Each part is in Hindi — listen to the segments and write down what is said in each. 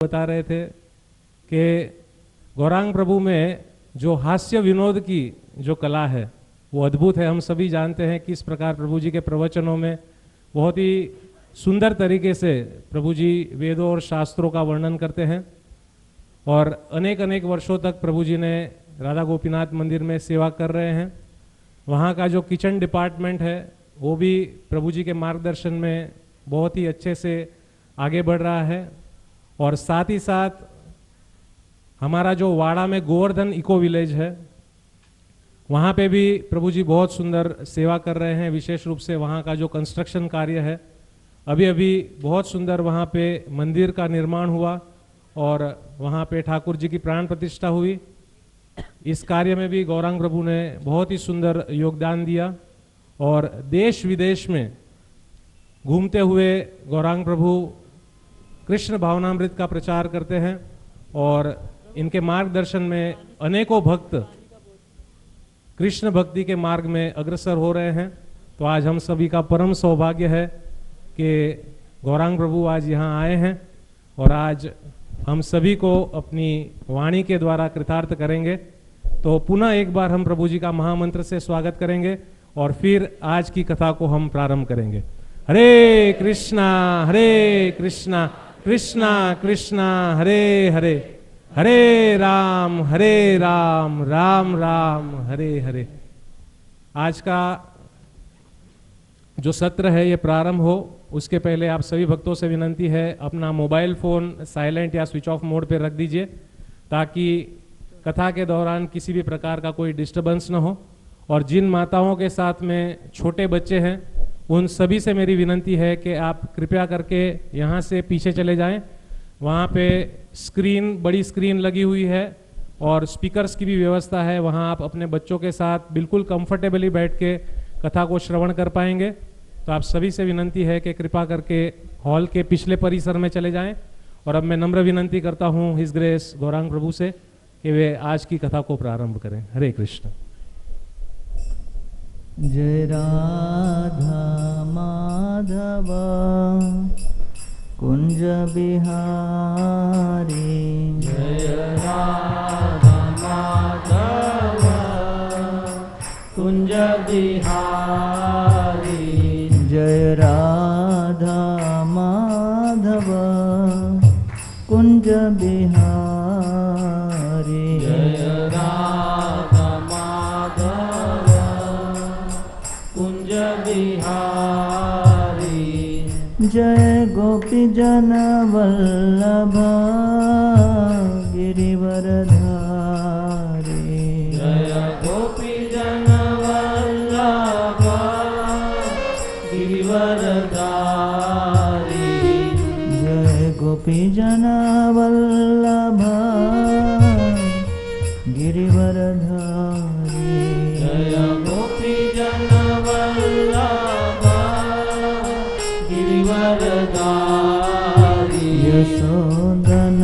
बता रहे थे कि गौरांग प्रभु में जो हास्य विनोद की जो कला है वो अद्भुत है। हम सभी जानते हैं कि इस प्रकार प्रभु जी के प्रवचनों में बहुत ही सुंदर तरीके से प्रभु जी वेदों और शास्त्रों का वर्णन करते हैं और अनेक अनेक वर्षों तक प्रभु जी ने राधा गोपीनाथ मंदिर में सेवा कर रहे हैं। वहाँ का जो किचन डिपार्टमेंट है वो भी प्रभु जी के मार्गदर्शन में बहुत ही अच्छे से आगे बढ़ रहा है और साथ ही साथ हमारा जो वाड़ा में गोवर्धन इको विलेज है वहाँ पे भी प्रभु जी बहुत सुंदर सेवा कर रहे हैं। विशेष रूप से वहाँ का जो कंस्ट्रक्शन कार्य है, अभी अभी बहुत सुंदर वहाँ पे मंदिर का निर्माण हुआ और वहाँ पे ठाकुर जी की प्राण प्रतिष्ठा हुई। इस कार्य में भी गौरांग प्रभु ने बहुत ही सुंदर योगदान दिया और देश विदेश में घूमते हुए गौरांग प्रभु कृष्ण भावनामृत का प्रचार करते हैं और इनके मार्गदर्शन में अनेकों भक्त कृष्ण भक्ति के मार्ग में अग्रसर हो रहे हैं। तो आज हम सभी का परम सौभाग्य है कि गौरांग प्रभु आज यहाँ आए हैं और आज हम सभी को अपनी वाणी के द्वारा कृतार्थ करेंगे। तो पुनः एक बार हम प्रभु जी का महामंत्र से स्वागत करेंगे और फिर आज की कथा को हम प्रारंभ करेंगे। हरे कृष्णा कृष्णा कृष्णा हरे हरे, हरे राम राम राम हरे हरे। आज का जो सत्र है ये प्रारंभ हो उसके पहले आप सभी भक्तों से विनंती है अपना मोबाइल फोन साइलेंट या स्विच ऑफ मोड पे रख दीजिए ताकि कथा के दौरान किसी भी प्रकार का कोई डिस्टरबेंस न हो। और जिन माताओं के साथ में छोटे बच्चे हैं उन सभी से मेरी विनंती है कि आप कृपया करके यहाँ से पीछे चले जाएं। वहाँ पे स्क्रीन, बड़ी स्क्रीन लगी हुई है और स्पीकर्स की भी व्यवस्था है। वहाँ आप अपने बच्चों के साथ बिल्कुल कंफर्टेबली बैठ के कथा को श्रवण कर पाएंगे। तो आप सभी से विनंती है कि कृपा करके हॉल के पिछले परिसर में चले जाएं। और अब मैं नम्र विनंती करता हूँ हिज ग्रेस गौरांग प्रभु से कि वे आज की कथा को प्रारंभ करें। हरे कृष्ण। जय राधा माधव कुंज बिहारी, जय राधा माधव कुंज बिहारी, जय राधा माधव कुंज बिहारी, जय राधा माधव कुंज बिहारी, जय गोपी जन वल्लभ गिरिवरधारी, जय गोपी जन वल्लभ गिरिवरधारी, जय गोपी जन वल्लभ गिरिवरधारी, जय गोपी जन वल्लभ गिरिवरधारी, यशोदानंदन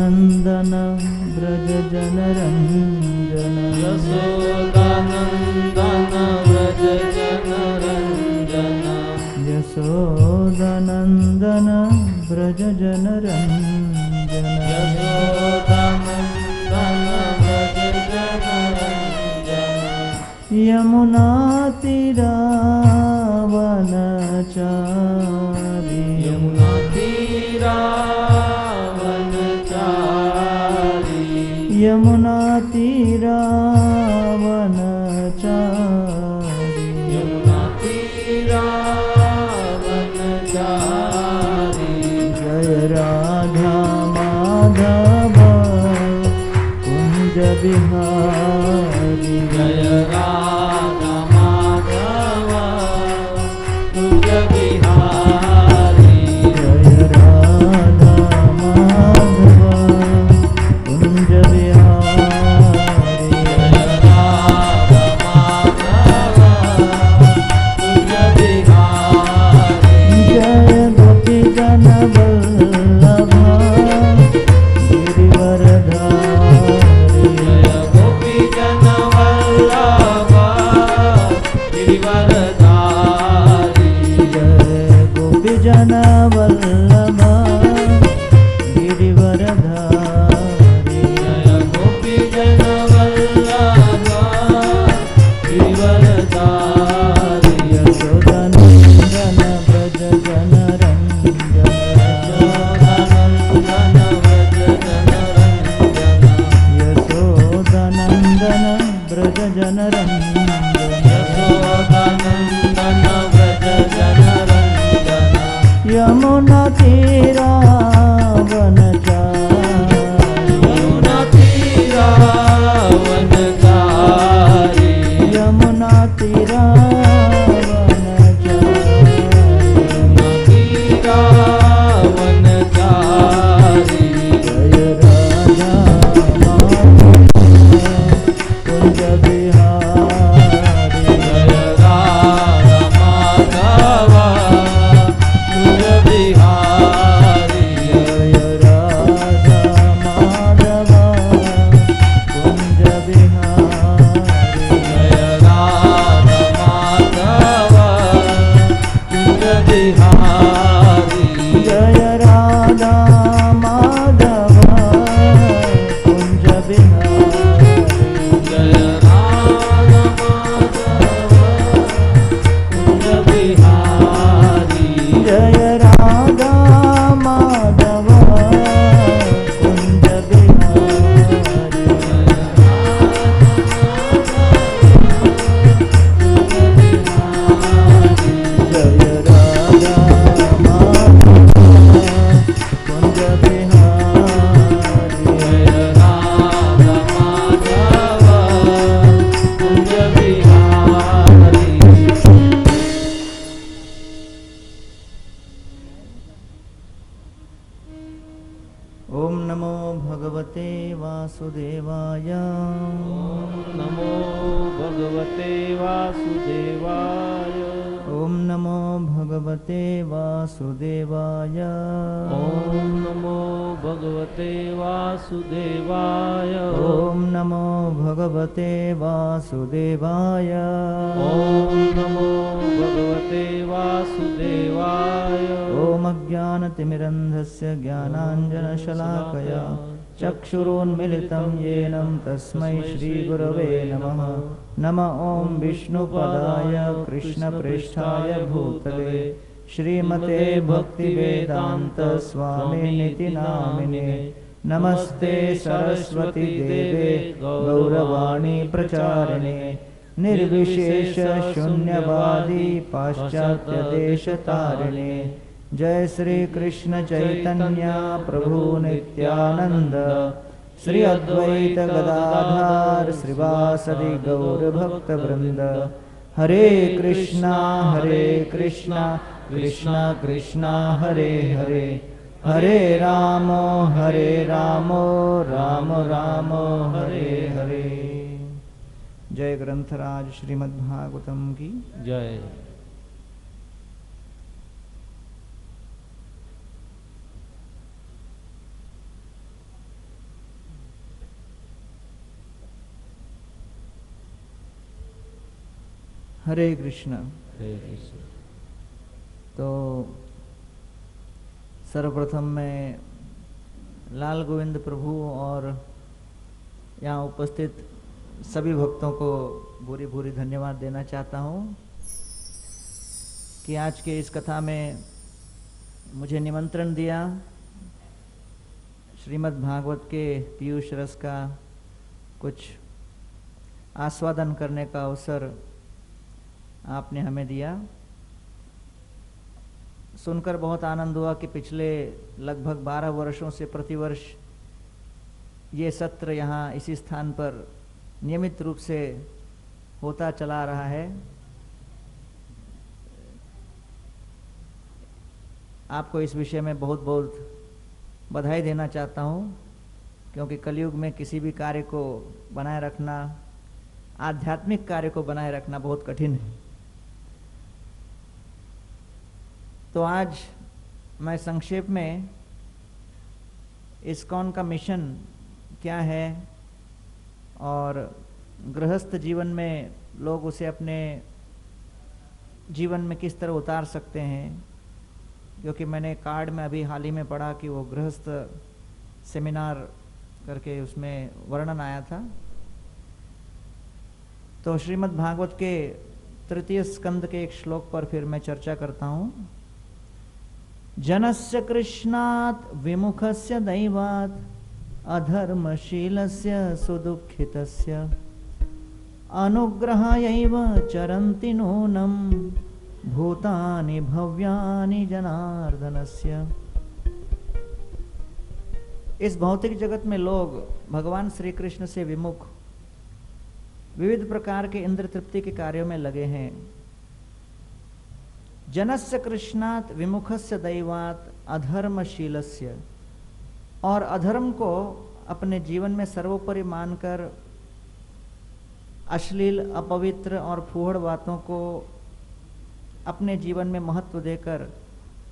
ब्रज जनरंजन, यशोदानंदन व्रज जनरंजन, यशोदानंदन ब्रज जनरंजन, यशोदानंदन व्रज जनरंजन, यमुना तीरावनचारी, यमुना तीरावनचारी, यमुना तीरावनचारी, यमुना तीरावनचारी, जय राधा माधव कुंज बिहारी, जय राधा माधव कुंज बिहारी, जय राधा माधव कुंज बिहारी, जय राधा माधव कुंज बिहारी, जय गोपी जन वल्लभ गिरिवरधारी, जय गोपी जन वल्लभ भगवते वासुदेवाय। नमो भगवते वासुदेवाय। ओम नमो भगवते वासुदेवाय। ओम नमो भगवते वासुदेवाय। ओम नमो भगवते वासुदेवाय। ओम नमो भगवते वासुदेवाय। ओम अज्ञानतिमिरन्धस्य ज्ञानाञ्जनशलाकया चक्षुरुन्मिलितं येन तस्मै श्रीगुरवे नमः। नमः ॐ विष्णुपदाय कृष्णप्रेष्ठाय भूतले श्रीमते भक्तिवेदान्त स्वामिनिति नामिने। नमस्ते सरस्वती देवे गौरवाणी प्रचारिणे निर्विशेष शून्यवादी पाश्चात्य देशतारिणे। जय श्री कृष्ण चैतन्य प्रभु नित्यानंद श्री अद्वैत गदाधर श्रीवासदि गौर भक्त वृंद। हरे कृष्णा कृष्णा कृष्णा हरे हरे हरे राम राम राम हरे हरे। जय ग्रंथराज श्रीमद्भागवतम की जय। हरे कृष्ण। हरे कृष्ण। तो सर्वप्रथम मैं लाल गोविंद प्रभु और यहाँ उपस्थित सभी भक्तों को भूरी भूरी धन्यवाद देना चाहता हूँ कि आज के इस कथा में मुझे निमंत्रण दिया। श्रीमद् भागवत के पीयूष रस का कुछ आस्वादन करने का अवसर आपने हमें दिया। सुनकर बहुत आनंद हुआ कि पिछले लगभग 12 वर्षों से प्रतिवर्ष ये सत्र यहाँ इसी स्थान पर नियमित रूप से होता चला रहा है। आपको इस विषय में बहुत बहुत बधाई देना चाहता हूँ, क्योंकि कलयुग में किसी भी कार्य को बनाए रखना, आध्यात्मिक कार्य को बनाए रखना बहुत कठिन है। तो आज मैं संक्षेप में इस्कॉन का मिशन क्या है और गृहस्थ जीवन में लोग उसे अपने जीवन में किस तरह उतार सकते हैं, क्योंकि मैंने कार्ड में अभी हाल ही में पढ़ा कि वो गृहस्थ सेमिनार करके उसमें वर्णन आया था। तो श्रीमद् भागवत के तृतीय स्कंद के एक श्लोक पर फिर मैं चर्चा करता हूँ। जनस्य कृष्णात् विमुखस्य दैवात् अधर्मशीलस्य सुदुःखितस्य अनुग्रहायैव चरन्ति नूनं भूतानि भव्यानि जनार्दनस्य। इस भौतिक जगत में लोग भगवान श्री कृष्ण से विमुख विविध प्रकार के इंद्र तृप्ति के कार्यों में लगे हैं। जनस्य कृष्णात् विमुखस्य दैवात् अधर्मशीलस्य, और अधर्म को अपने जीवन में सर्वोपरि मानकर अश्लील, अपवित्र और फूहड़ बातों को अपने जीवन में महत्व देकर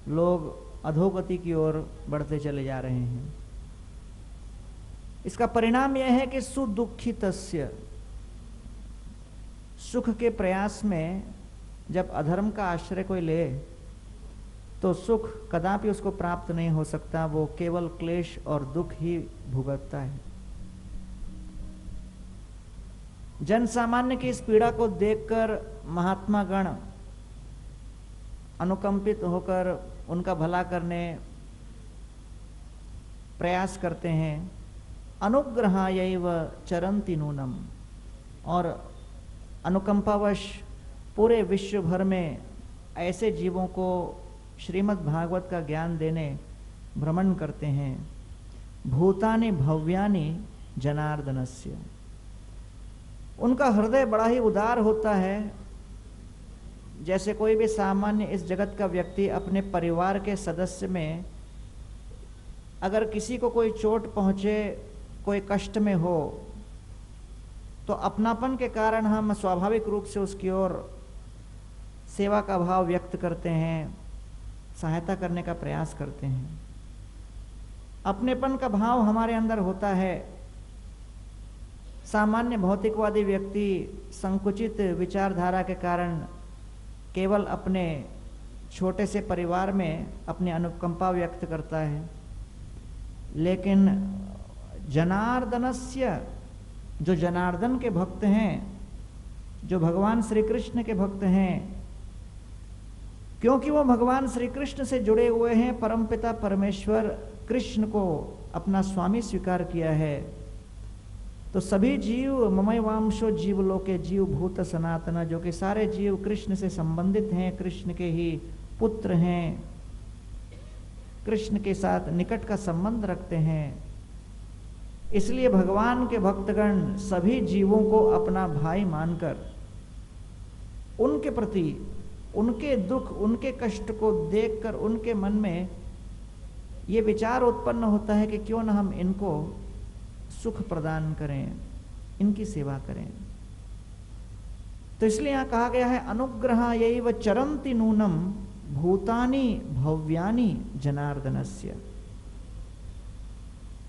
लोग अधोगति की ओर बढ़ते चले जा रहे हैं। इसका परिणाम यह है कि सुदुःखितस्य, सुख के प्रयास में जब अधर्म का आश्रय कोई ले तो सुख कदापि उसको प्राप्त नहीं हो सकता, वो केवल क्लेश और दुख ही भुगतता है। जन सामान्य की इस पीड़ा को देखकर महात्मा गण अनुकंपित होकर उनका भला करने प्रयास करते हैं। अनुग्रहायैव चरन्ति नूनम, और अनुकंपावश पूरे विश्व भर में ऐसे जीवों को श्रीमद् भागवत का ज्ञान देने भ्रमण करते हैं। भूतानि भव्यानि जनार्दनस्य, उनका हृदय बड़ा ही उदार होता है। जैसे कोई भी सामान्य इस जगत का व्यक्ति अपने परिवार के सदस्य में अगर किसी को कोई चोट पहुंचे, कोई कष्ट में हो, तो अपनापन के कारण हम स्वाभाविक रूप से उसकी ओर सेवा का भाव व्यक्त करते हैं, सहायता करने का प्रयास करते हैं। अपनेपन का भाव हमारे अंदर होता है। सामान्य भौतिकवादी व्यक्ति संकुचित विचारधारा के कारण केवल अपने छोटे से परिवार में अपनी अनुकंपा व्यक्त करता है, लेकिन जनार्दनस्य, जो जनार्दन के भक्त हैं, जो भगवान श्री कृष्ण के भक्त हैं, क्योंकि वो भगवान श्री कृष्ण से जुड़े हुए हैं, परमपिता परमेश्वर कृष्ण को अपना स्वामी स्वीकार किया है, तो सभी जीव ममैवांशो जीवलोके जीव भूत सनातन, जो कि सारे जीव कृष्ण से संबंधित हैं, कृष्ण के ही पुत्र हैं, कृष्ण के साथ निकट का संबंध रखते हैं। इसलिए भगवान के भक्तगण सभी जीवों को अपना भाई मानकर उनके प्रति, उनके दुख, उनके कष्ट को देखकर उनके मन में ये विचार उत्पन्न होता है कि क्यों न हम इनको सुख प्रदान करें, इनकी सेवा करें। तो इसलिए यहां कहा गया है अनुग्रहायैव चरन्ति नूनम भूतानि भव्यानि जनार्दनस्य।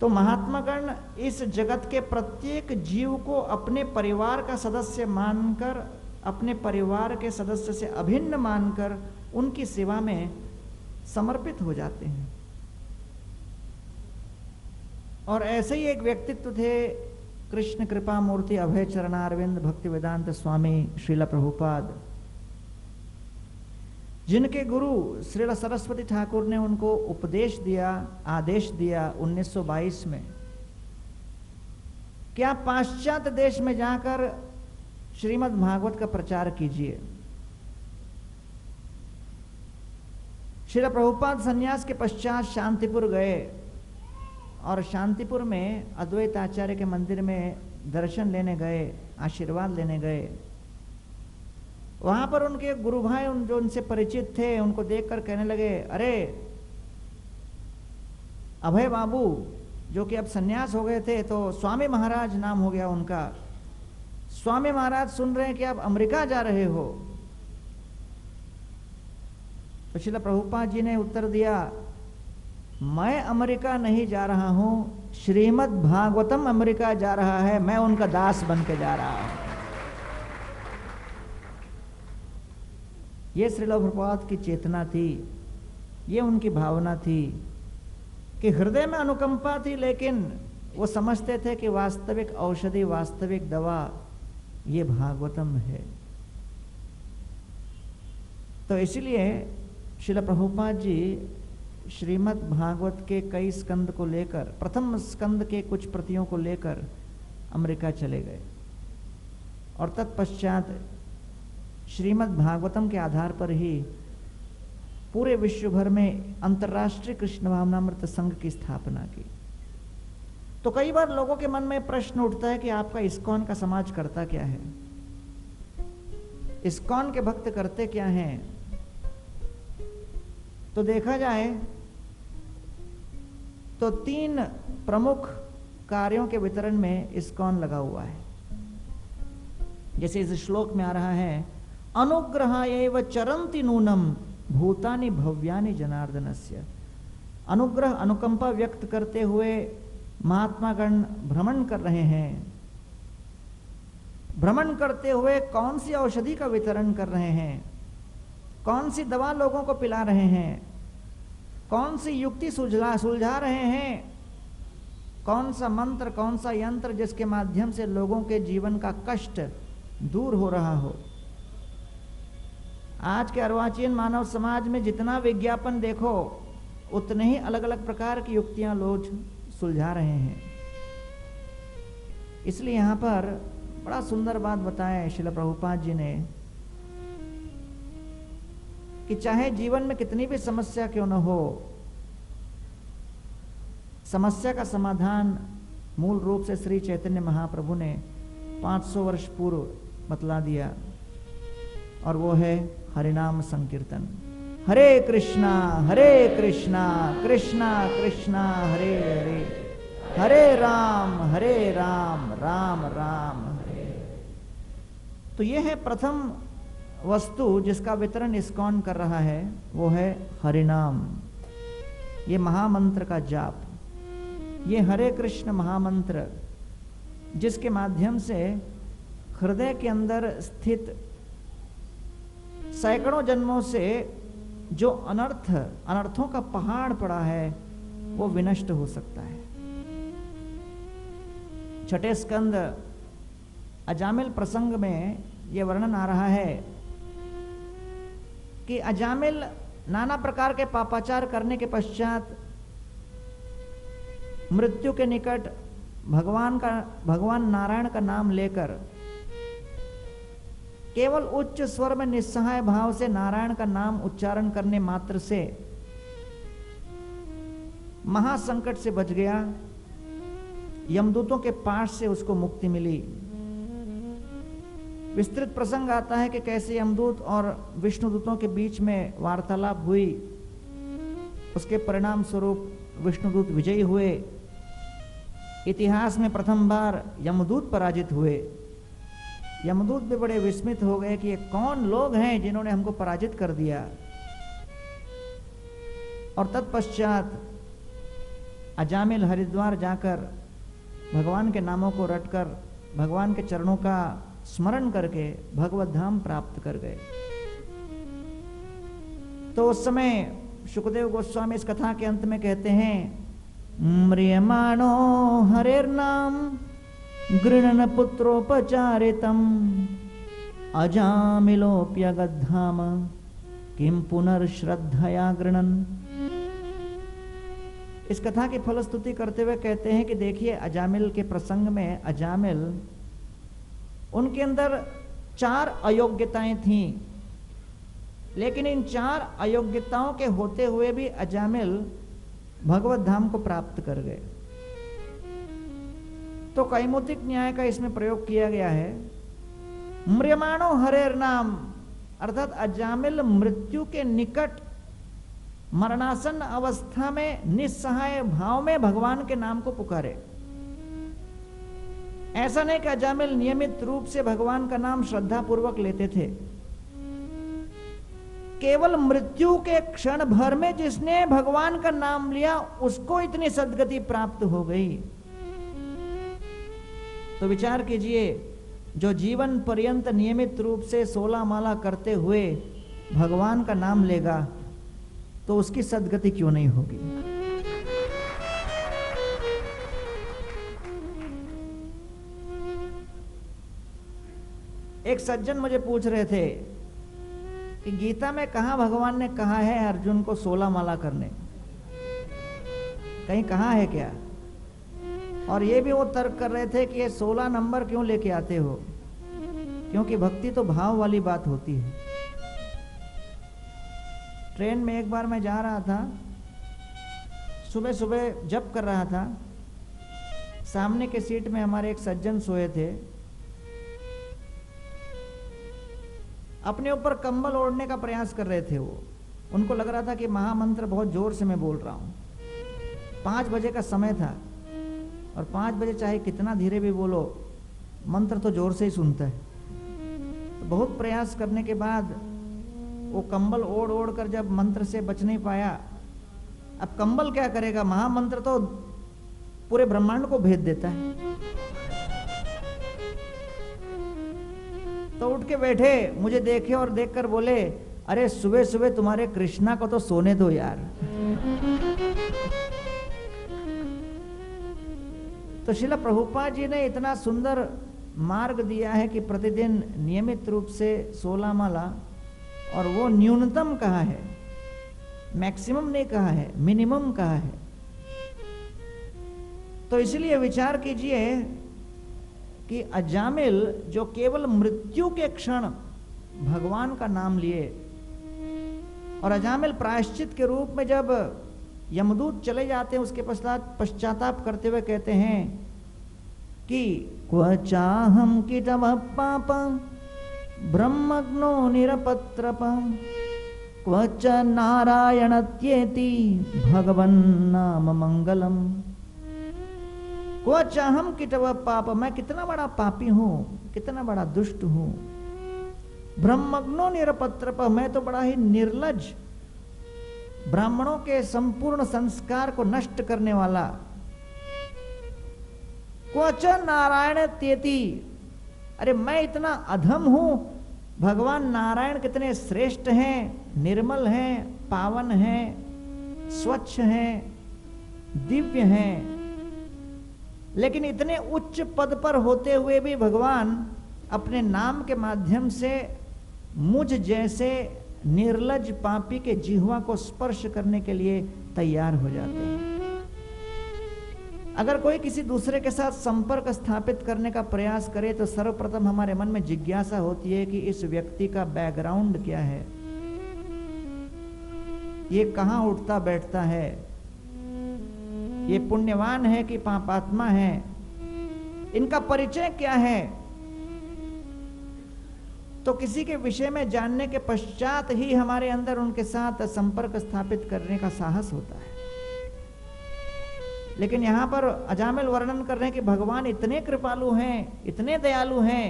तो महात्मागण इस जगत के प्रत्येक जीव को अपने परिवार का सदस्य मानकर, अपने परिवार के सदस्य से अभिन्न मानकर उनकी सेवा में समर्पित हो जाते हैं। और ऐसे ही एक व्यक्तित्व थे कृष्ण कृपा मूर्ति अभय चरणारविंद भक्ति वेदांत स्वामी श्रील प्रभुपाद, जिनके गुरु श्रील सरस्वती ठाकुर ने उनको उपदेश दिया, आदेश दिया 1922 में कि आप पाश्चात्य देश में जाकर श्रीमद् भागवत का प्रचार कीजिए। श्रील प्रभुपाद सन्यास के पश्चात शांतिपुर गए और शांतिपुर में अद्वैत आचार्य के मंदिर में दर्शन लेने गए, आशीर्वाद लेने गए। वहां पर उनके गुरु भाई जो उनसे परिचित थे, उनको देखकर कहने लगे, अरे अभय बाबू, जो कि अब सन्यास हो गए थे, तो स्वामी महाराज नाम हो गया उनका, स्वामी महाराज सुन रहे हैं कि आप अमेरिका जा रहे हो। तो श्रील प्रभुपाद जी ने उत्तर दिया, मैं अमेरिका नहीं जा रहा हूं, श्रीमद् भागवतम अमेरिका जा रहा है, मैं उनका दास बन के जा रहा हूं। ये श्रील प्रभुपाद की चेतना थी, ये उनकी भावना थी कि हृदय में अनुकंपा थी, लेकिन वो समझते थे कि वास्तविक औषधि, वास्तविक दवा ये भागवतम है। तो इसलिए श्रील प्रभुपाद जी श्रीमद् भागवत के कई स्कंद को लेकर, प्रथम स्कंद के कुछ प्रतियों को लेकर अमेरिका चले गए और तत्पश्चात श्रीमद् भागवतम के आधार पर ही पूरे विश्व भर में अंतर्राष्ट्रीय कृष्ण भावनामृत संघ की स्थापना की। तो कई बार लोगों के मन में प्रश्न उठता है कि आपका इस्कॉन का समाज करता क्या है, इस्कॉन के भक्त करते क्या हैं। तो देखा जाए तो 3 प्रमुख कार्यों के वितरण में इस्कॉन लगा हुआ है। जैसे इस श्लोक में आ रहा है, अनुग्रहायैव चरन्ति नूनम भूतानि भव्यानि जनार्दनस्य। अनुग्रह, अनुकंपा व्यक्त करते हुए महात्मागण भ्रमण कर रहे हैं। भ्रमण करते हुए कौन सी औषधि का वितरण कर रहे हैं, कौन सी दवा लोगों को पिला रहे हैं, कौन सी युक्ति सुलझा रहे हैं, कौन सा मंत्र, कौन सा यंत्र जिसके माध्यम से लोगों के जीवन का कष्ट दूर हो रहा हो। आज के अर्वाचीन मानव समाज में जितना विज्ञापन देखो, उतने ही अलग अलग प्रकार की युक्तियां लोग सुलझा रहे हैं। इसलिए यहां पर बड़ा सुंदर बात बताया श्रील प्रभुपाद जी ने कि चाहे जीवन में कितनी भी समस्या क्यों न हो, समस्या का समाधान मूल रूप से श्री चैतन्य महाप्रभु ने 500 वर्ष पूर्व बतला दिया, और वो है हरिनाम संकीर्तन। हरे कृष्णा कृष्णा कृष्णा हरे हरे, हरे राम राम राम हरे। तो यह है प्रथम वस्तु जिसका वितरण इस्कॉन कर रहा है, वो है हरिनाम, ये महामंत्र का जाप, ये हरे कृष्ण महामंत्र, जिसके माध्यम से हृदय के अंदर स्थित सैकड़ों जन्मों से जो अनर्थों का पहाड़ पड़ा है वो विनष्ट हो सकता है। छठे स्कंद अजामिल प्रसंग में यह वर्णन आ रहा है कि अजामिल नाना प्रकार के पापाचार करने के पश्चात मृत्यु के निकट भगवान नारायण का नाम लेकर केवल उच्च स्वर में निस्सहाय भाव से नारायण का नाम उच्चारण करने मात्र से महासंकट से बच गया। यमदूतों के पास से उसको मुक्ति मिली। विस्तृत प्रसंग आता है कि कैसे यमदूत और विष्णुदूतों के बीच में वार्तालाप हुई, उसके परिणाम स्वरूप विष्णुदूत विजयी हुए। इतिहास में प्रथम बार यमदूत पराजित हुए। यमदूत भी बड़े विस्मित हो गए कि ये कौन लोग हैं जिन्होंने हमको पराजित कर दिया। और तत्पश्चात अजामिल हरिद्वार जाकर भगवान के नामों को रटकर भगवान के चरणों का स्मरण करके भगवत धाम प्राप्त कर गए। तो उस समय शुकदेव गोस्वामी इस कथा के अंत में कहते हैं, म्रियमाणो हरेर्नाम गृणन पुत्रोपचारितम अजामिलोप्यगद्धाम किम पुनर्श्रद्धया गृणन। इस कथा की फलस्तुति करते हुए कहते हैं कि देखिए, अजामिल के प्रसंग में अजामिल, उनके अंदर 4 अयोग्यताएं थीं, लेकिन इन 4 अयोग्यताओं के होते हुए भी अजामिल भगवत धाम को प्राप्त कर गए। तो कैमुतिक न्याय का इसमें प्रयोग किया गया है। म्रियमाणो हरेर नाम, अर्थात अजामिल मृत्यु के निकट मरणासन अवस्था में निस्सहाय भाव में भगवान के नाम को पुकारे। ऐसा नहीं कि अजामिल नियमित रूप से भगवान का नाम श्रद्धा पूर्वक लेते थे। केवल मृत्यु के क्षण भर में जिसने भगवान का नाम लिया उसको इतनी सद्गति प्राप्त हो गई। तो विचार कीजिए, जो जीवन पर्यंत नियमित रूप से 16 माला करते हुए भगवान का नाम लेगा तो उसकी सद्गति क्यों नहीं होगी। एक सज्जन मुझे पूछ रहे थे कि गीता में कहां भगवान ने कहा है अर्जुन को 16 माला करने, कहीं कहा है क्या? और ये भी वो तर्क कर रहे थे कि ये 16 नंबर क्यों लेके आते हो, क्योंकि भक्ति तो भाव वाली बात होती है। ट्रेन में एक बार मैं जा रहा था, सुबह सुबह जप कर रहा था, सामने के सीट में हमारे एक सज्जन सोए थे। अपने ऊपर कंबल ओढ़ने का प्रयास कर रहे थे वो। उनको लग रहा था कि महामंत्र बहुत जोर से मैं बोल रहा हूं। 5 बजे का समय था और 5 बजे चाहे कितना धीरे भी बोलो, मंत्र तो जोर से ही सुनता है। तो बहुत प्रयास करने के बाद वो कंबल ओढ़ ओढ़ कर जब मंत्र से बच नहीं पाया, अब कंबल क्या करेगा, महामंत्र तो पूरे ब्रह्मांड को भेद देता है। तो उठ के बैठे, मुझे देखे और देखकर बोले, अरे सुबह सुबह तुम्हारे कृष्णा को तो सोने दो यार। तो श्रील प्रभुपाद जी ने इतना सुंदर मार्ग दिया है कि प्रतिदिन नियमित रूप से 16 माला, और वो न्यूनतम कहा है, मैक्सिमम नहीं कहा है, मिनिमम कहा है। तो इसलिए विचार कीजिए कि अजामिल जो केवल मृत्यु के क्षण भगवान का नाम लिए, और अजामिल प्रायश्चित के रूप में जब यमदूत चले जाते हैं उसके पश्चाताप करते हुए कहते हैं कि क्व चाहम कीटम पापम ब्रह्मग्नो निरपत्रपम क्वच नारायणत्येति भगवन्नाम मंगलम। क्वच हम किटव पाप, मैं कितना बड़ा पापी हूं, कितना बड़ा दुष्ट हूं। ब्रह्मग्नो निरपत्रप, मैं तो बड़ा ही निर्लज, ब्राह्मणों के संपूर्ण संस्कार को नष्ट करने वाला। क्वच नारायण त्येति, अरे मैं इतना अधम हूं, भगवान नारायण कितने श्रेष्ठ हैं, निर्मल हैं, पावन हैं, स्वच्छ हैं, दिव्य हैं, लेकिन इतने उच्च पद पर होते हुए भी भगवान अपने नाम के माध्यम से मुझ जैसे निर्लज पापी के जिह्वा को स्पर्श करने के लिए तैयार हो जाते हैं। अगर कोई किसी दूसरे के साथ संपर्क स्थापित करने का प्रयास करे तो सर्वप्रथम हमारे मन में जिज्ञासा होती है कि इस व्यक्ति का बैकग्राउंड क्या है, ये कहां उठता बैठता है, ये पुण्यवान है कि पापात्मा है, इनका परिचय क्या है। तो किसी के विषय में जानने के पश्चात ही हमारे अंदर उनके साथ संपर्क स्थापित करने का साहस होता है। लेकिन यहां पर अजामिल वर्णन कर रहे हैं कि भगवान इतने कृपालु हैं, इतने दयालु हैं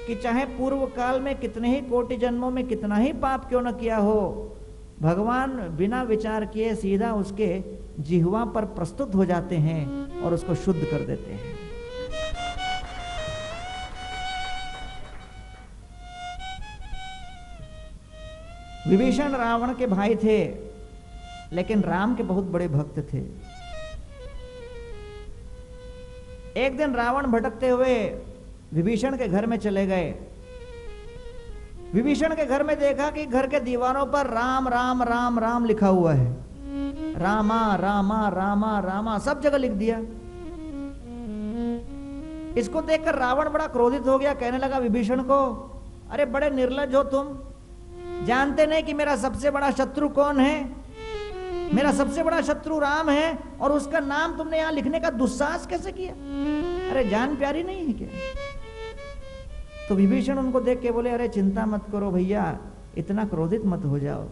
कि चाहे पूर्व काल में कितने ही कोटि जन्मों में कितना ही पाप क्यों न किया हो, भगवान बिना विचार किए सीधा उसके जिह्वा पर प्रस्तुत हो जाते हैं और उसको शुद्ध कर देते हैं। विभीषण रावण के भाई थे, लेकिन राम के बहुत बड़े भक्त थे। एक दिन रावण भटकते हुए विभीषण के घर में चले गए। विभीषण के घर में देखा कि घर के दीवारों पर राम राम राम राम लिखा हुआ है, रामा रामा रामा रामा सब जगह लिख दिया। इसको देखकर रावण बड़ा क्रोधित हो गया, कहने लगा विभीषण को, अरे बड़े निर्लज हो तुम, जानते नहीं कि मेरा सबसे बड़ा शत्रु कौन है? मेरा सबसे बड़ा शत्रु राम है और उसका नाम तुमने यहां लिखने का दुस्साहस कैसे किया? अरे जान प्यारी नहीं है क्या? तो विभीषण उनको देख के बोले, अरे चिंता मत करो भैया, इतना क्रोधित मत हो जाओ,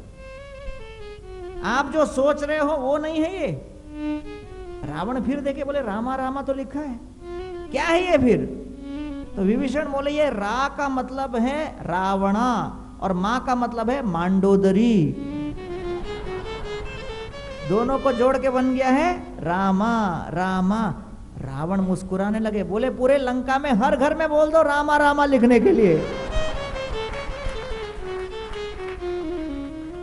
आप जो सोच रहे हो वो नहीं है ये। रावण फिर देखे, बोले रामा रामा तो लिखा है, क्या है ये फिर? तो विभीषण बोले, ये रा का मतलब है रावणा और मां का मतलब है मांडोदरी, दोनों को जोड़ के बन गया है रामा रामा। रावण मुस्कुराने लगे, बोले पूरे लंका में हर घर में बोल दो रामा रामा लिखने के लिए।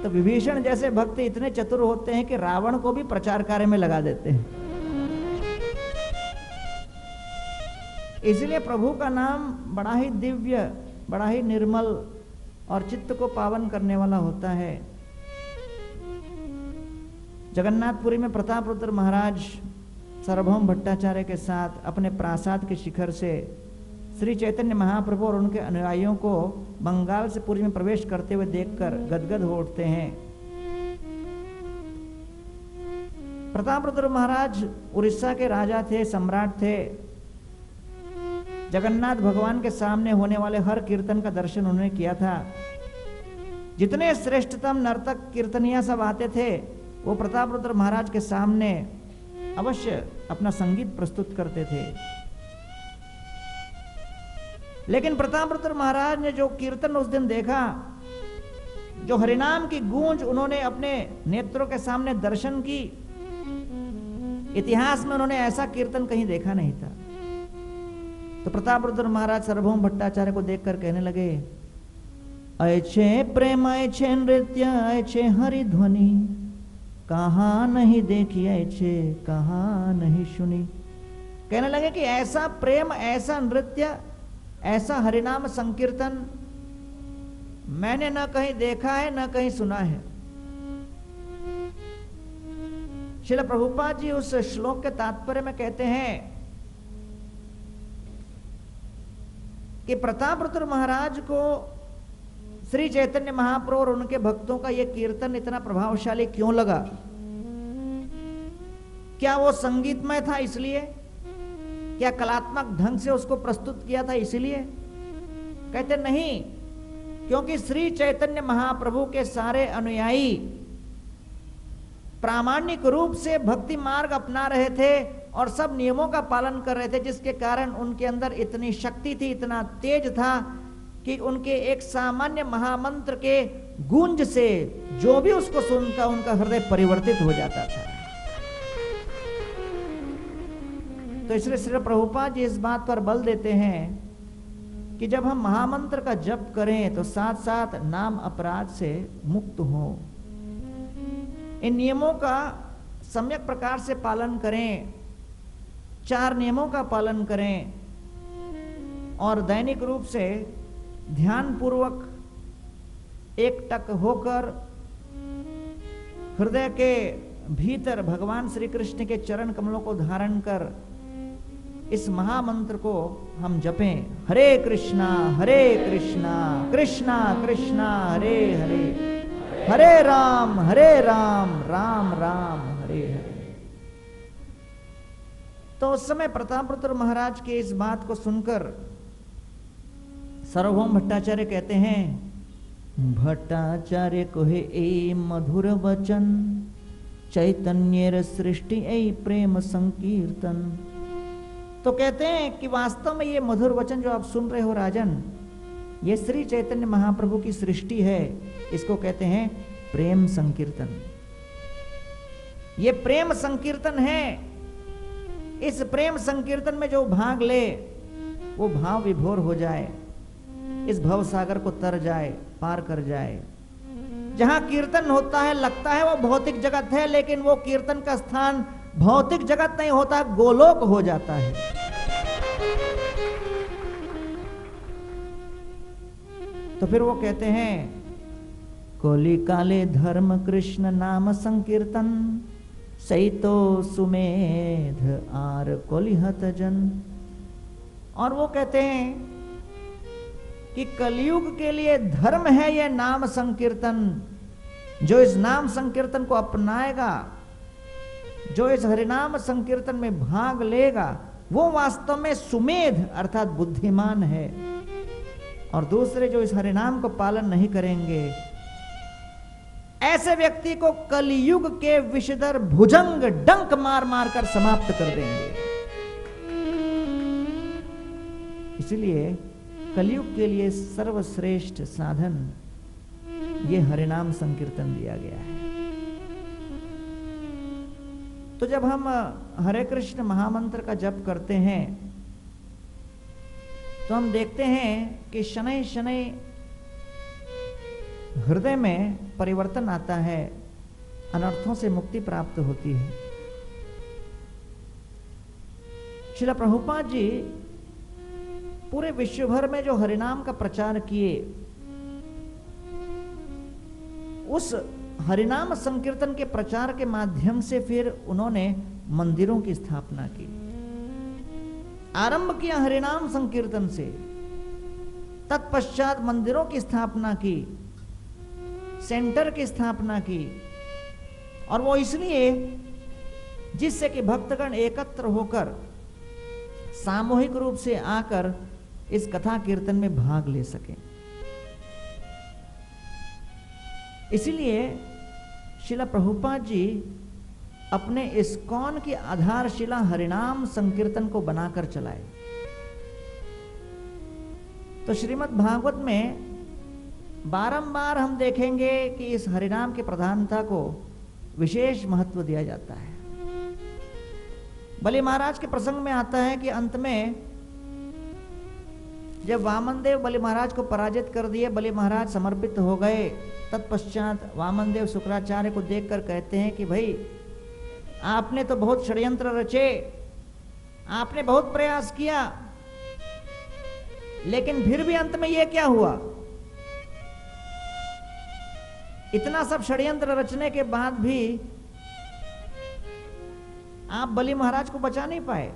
तो विभीषण जैसे भक्त इतने चतुर होते हैं कि रावण को भी प्रचार कार्य में लगा देते हैं। इसलिए प्रभु का नाम बड़ा ही दिव्य, बड़ा ही निर्मल और चित्त को पावन करने वाला होता है। जगन्नाथपुरी में प्रतापरुद्र महाराज सार्वभौम भट्टाचार्य के साथ अपने प्रासाद के शिखर से श्री चैतन्य महाप्रभु और उनके अनुयायियों को बंगाल से पुरी में प्रवेश करते हुए देखकर गदगद हो उठते हैं। प्रतापरुद्र महाराज उड़ीसा के राजा थे, सम्राट थे। जगन्नाथ भगवान के सामने होने वाले हर कीर्तन का दर्शन उन्होंने किया था। जितने श्रेष्ठतम नर्तक कीर्तनिया सब आते थे वो प्रतापरुद्र महाराज के सामने अवश्य अपना संगीत प्रस्तुत करते थे। लेकिन प्रतापरुद्र महाराज ने जो कीर्तन उस दिन देखा, जो हरिनाम की गूंज उन्होंने अपने नेत्रों के सामने दर्शन की, इतिहास में उन्होंने ऐसा कीर्तन कहीं देखा नहीं था। तो प्रतापरुद्र महाराज सार्वभौम भट्टाचार्य को देखकर कहने लगे, ऐछे प्रेम ऐछे नृत्य ऐछे हरि ध्वनि, कहां नहीं देखी ऐछे कहां नहीं सुनी। कहने लगे कि ऐसा प्रेम, ऐसा नृत्य, ऐसा हरिनाम संकीर्तन मैंने न कहीं देखा है न कहीं सुना है। श्रील प्रभुपाद जी उस श्लोक के तात्पर्य में कहते हैं कि प्रतापरुद्र महाराज को श्री चैतन्य महाप्रभु और उनके भक्तों का यह कीर्तन इतना प्रभावशाली क्यों लगा? क्या वो संगीतमय था इसलिए? क्या कलात्मक ढंग से उसको प्रस्तुत किया था इसलिए? कहते नहीं, क्योंकि श्री चैतन्य महाप्रभु के सारे अनुयायी प्रामाणिक रूप से भक्ति मार्ग अपना रहे थे और सब नियमों का पालन कर रहे थे, जिसके कारण उनके अंदर इतनी शक्ति थी, इतना तेज था कि उनके एक सामान्य महामंत्र के गूंज से जो भी उसको सुनता उनका हृदय परिवर्तित हो जाता था। तो इसलिए श्री प्रभुपाद जी इस बात पर बल देते हैं कि जब हम महामंत्र का जप करें तो साथ साथ नाम अपराध से मुक्त हो। इन नियमों का सम्यक प्रकार से पालन करें, 4 नियमों का पालन करें और दैनिक रूप से ध्यान पूर्वक एकटक होकर हृदय के भीतर भगवान श्री कृष्ण के चरण कमलों को धारण कर इस महामंत्र को हम जपें। हरे कृष्णा कृष्णा कृष्णा हरे हरे, हरे राम राम राम हरे हरे। तो उस समय प्रतापरुद्र महाराज के इस बात को सुनकर सार्वभौम भट्टाचार्य कहते हैं, भट्टाचार्य कहे ए मधुर वचन, चैतन्य सृष्टि ए प्रेम संकीर्तन। तो कहते हैं कि वास्तव में ये मधुर वचन जो आप सुन रहे हो राजन, ये श्री चैतन्य महाप्रभु की सृष्टि है, इसको कहते हैं प्रेम संकीर्तन। ये प्रेम संकीर्तन है। इस प्रेम संकीर्तन में जो भाग ले वो भाव विभोर हो जाए, इस भव सागर को तर जाए, पार कर जाए। जहां कीर्तन होता है लगता है वो भौतिक जगत है, लेकिन वो कीर्तन का स्थान भौतिक जगत नहीं होता, गोलोक हो जाता है। तो फिर वो कहते हैं, कोली काले धर्म कृष्ण नाम संकीर्तन, सही तो सुमेध आर कोलिहत जन। और वो कहते हैं कि कलयुग के लिए धर्म है यह नाम संकीर्तन। जो इस नाम संकीर्तन को अपनाएगा, जो इस हरिनाम संकीर्तन में भाग लेगा, वो वास्तव में सुमेध अर्थात बुद्धिमान है। और दूसरे जो इस हरिनाम को पालन नहीं करेंगे, ऐसे व्यक्ति को कलयुग के विषधर भुजंग डंक मार मार कर समाप्त कर देंगे। इसलिए कलयुग के लिए सर्वश्रेष्ठ साधन ये हरिनाम संकीर्तन दिया गया है। तो जब हम हरे कृष्ण महामंत्र का जप करते हैं तो हम देखते हैं कि शनै शनै हृदय में परिवर्तन आता है, अनर्थों से मुक्ति प्राप्त होती है। श्रील प्रभुपाद जी पूरे विश्व भर में जो हरिनाम का प्रचार किए, उस हरिनाम संकीर्तन के प्रचार के माध्यम से फिर उन्होंने मंदिरों की स्थापना की। आरंभ किया हरिनाम संकीर्तन से, तत्पश्चात मंदिरों की स्थापना की, सेंटर की स्थापना की। और वो इसलिए जिससे कि भक्तगण एकत्र होकर सामूहिक रूप से आकर इस कथा कीर्तन में भाग ले सकें। इसलिए श्रील प्रभुपाद जी अपने इस्कॉन की आधारशिला हरिनाम संकीर्तन को बनाकर चलाए। तो श्रीमद् भागवत में बारंबार हम देखेंगे कि इस हरिनाम की प्रधानता को विशेष महत्व दिया जाता है। बलि महाराज के प्रसंग में आता है कि अंत में जब वामन देव बलि महाराज को पराजित कर दिए, बलि महाराज समर्पित हो गए, तत्पश्चात वामन देव शुक्राचार्य को देखकर कहते हैं कि भाई आपने तो बहुत षड्यंत्र रचे, आपने बहुत प्रयास किया, लेकिन फिर भी अंत में यह क्या हुआ? इतना सब षड्यंत्र रचने के बाद भी आप बलि महाराज को बचा नहीं पाए।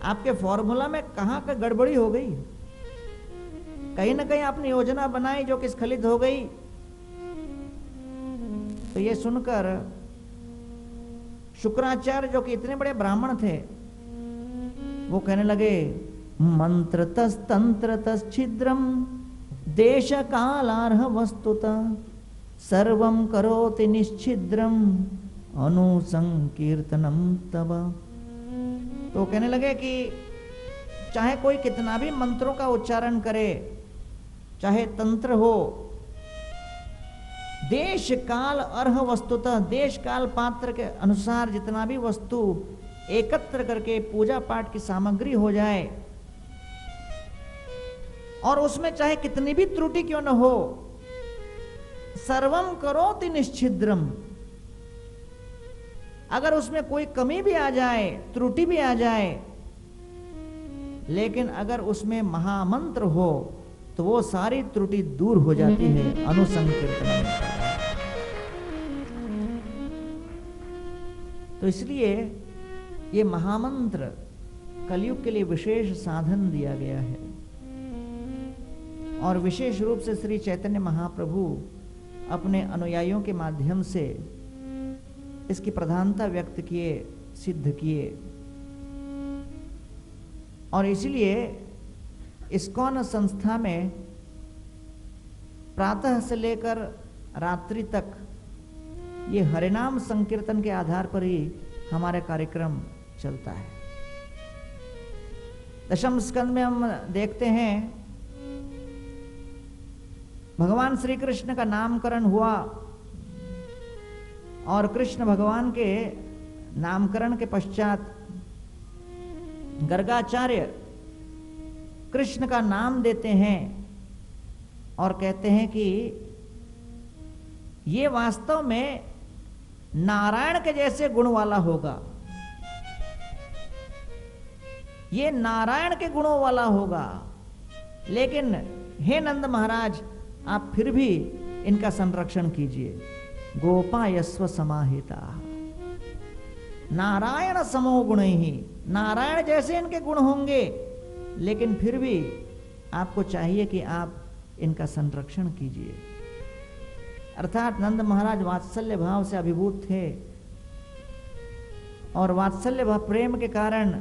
आपके फॉर्मूला में कहां का गड़बड़ी हो गई? कहीं ना कहीं आपने योजना बनाई जो कि स्खलित हो गई। तो ये सुनकर शुक्राचार्य जो कि इतने बड़े ब्राह्मण थे, वो कहने लगे, मंत्र तस तंत्र तस छिद्रम देश कालार्ह वस्तुतः सर्वं करोति निश्छिद्रम अनुसंकीर्तनम तब। तो कहने लगे कि चाहे कोई कितना भी मंत्रों का उच्चारण करे, चाहे तंत्र हो, देश काल अर्ह वस्तुतः, देश काल पात्र के अनुसार जितना भी वस्तु एकत्र करके पूजा पाठ की सामग्री हो जाए और उसमें चाहे कितनी भी त्रुटि क्यों न हो, सर्वम करोति निश्छिद्रम, अगर उसमें कोई कमी भी आ जाए, त्रुटि भी आ जाए, लेकिन अगर उसमें महामंत्र हो तो वो सारी त्रुटि दूर हो जाती है। अनुसंकीर्तन। तो इसलिए ये महामंत्र कलयुग के लिए विशेष साधन दिया गया है और विशेष रूप से श्री चैतन्य महाप्रभु अपने अनुयायियों के माध्यम से इसकी प्रधानता व्यक्त किए, सिद्ध किए। और इसलिए इस्कॉन संस्था में प्रातः से लेकर रात्रि तक ये हरिनाम संकीर्तन के आधार पर ही हमारे कार्यक्रम चलता है। दशम स्कंद में हम देखते हैं भगवान श्री कृष्ण का नामकरण हुआ और कृष्ण भगवान के नामकरण के पश्चात गर्गाचार्य कृष्ण का नाम देते हैं और कहते हैं कि ये वास्तव में नारायण के जैसे गुण वाला होगा, ये नारायण के गुणों वाला होगा, लेकिन हे नंद महाराज आप फिर भी इनका संरक्षण कीजिए। गोपायस्व समाहिता, नारायण समो गुण ही, नारायण जैसे इनके गुण होंगे, लेकिन फिर भी आपको चाहिए कि आप इनका संरक्षण कीजिए। अर्थात नंद महाराज वात्सल्य भाव से अभिभूत थे और वात्सल्य भाव प्रेम के कारण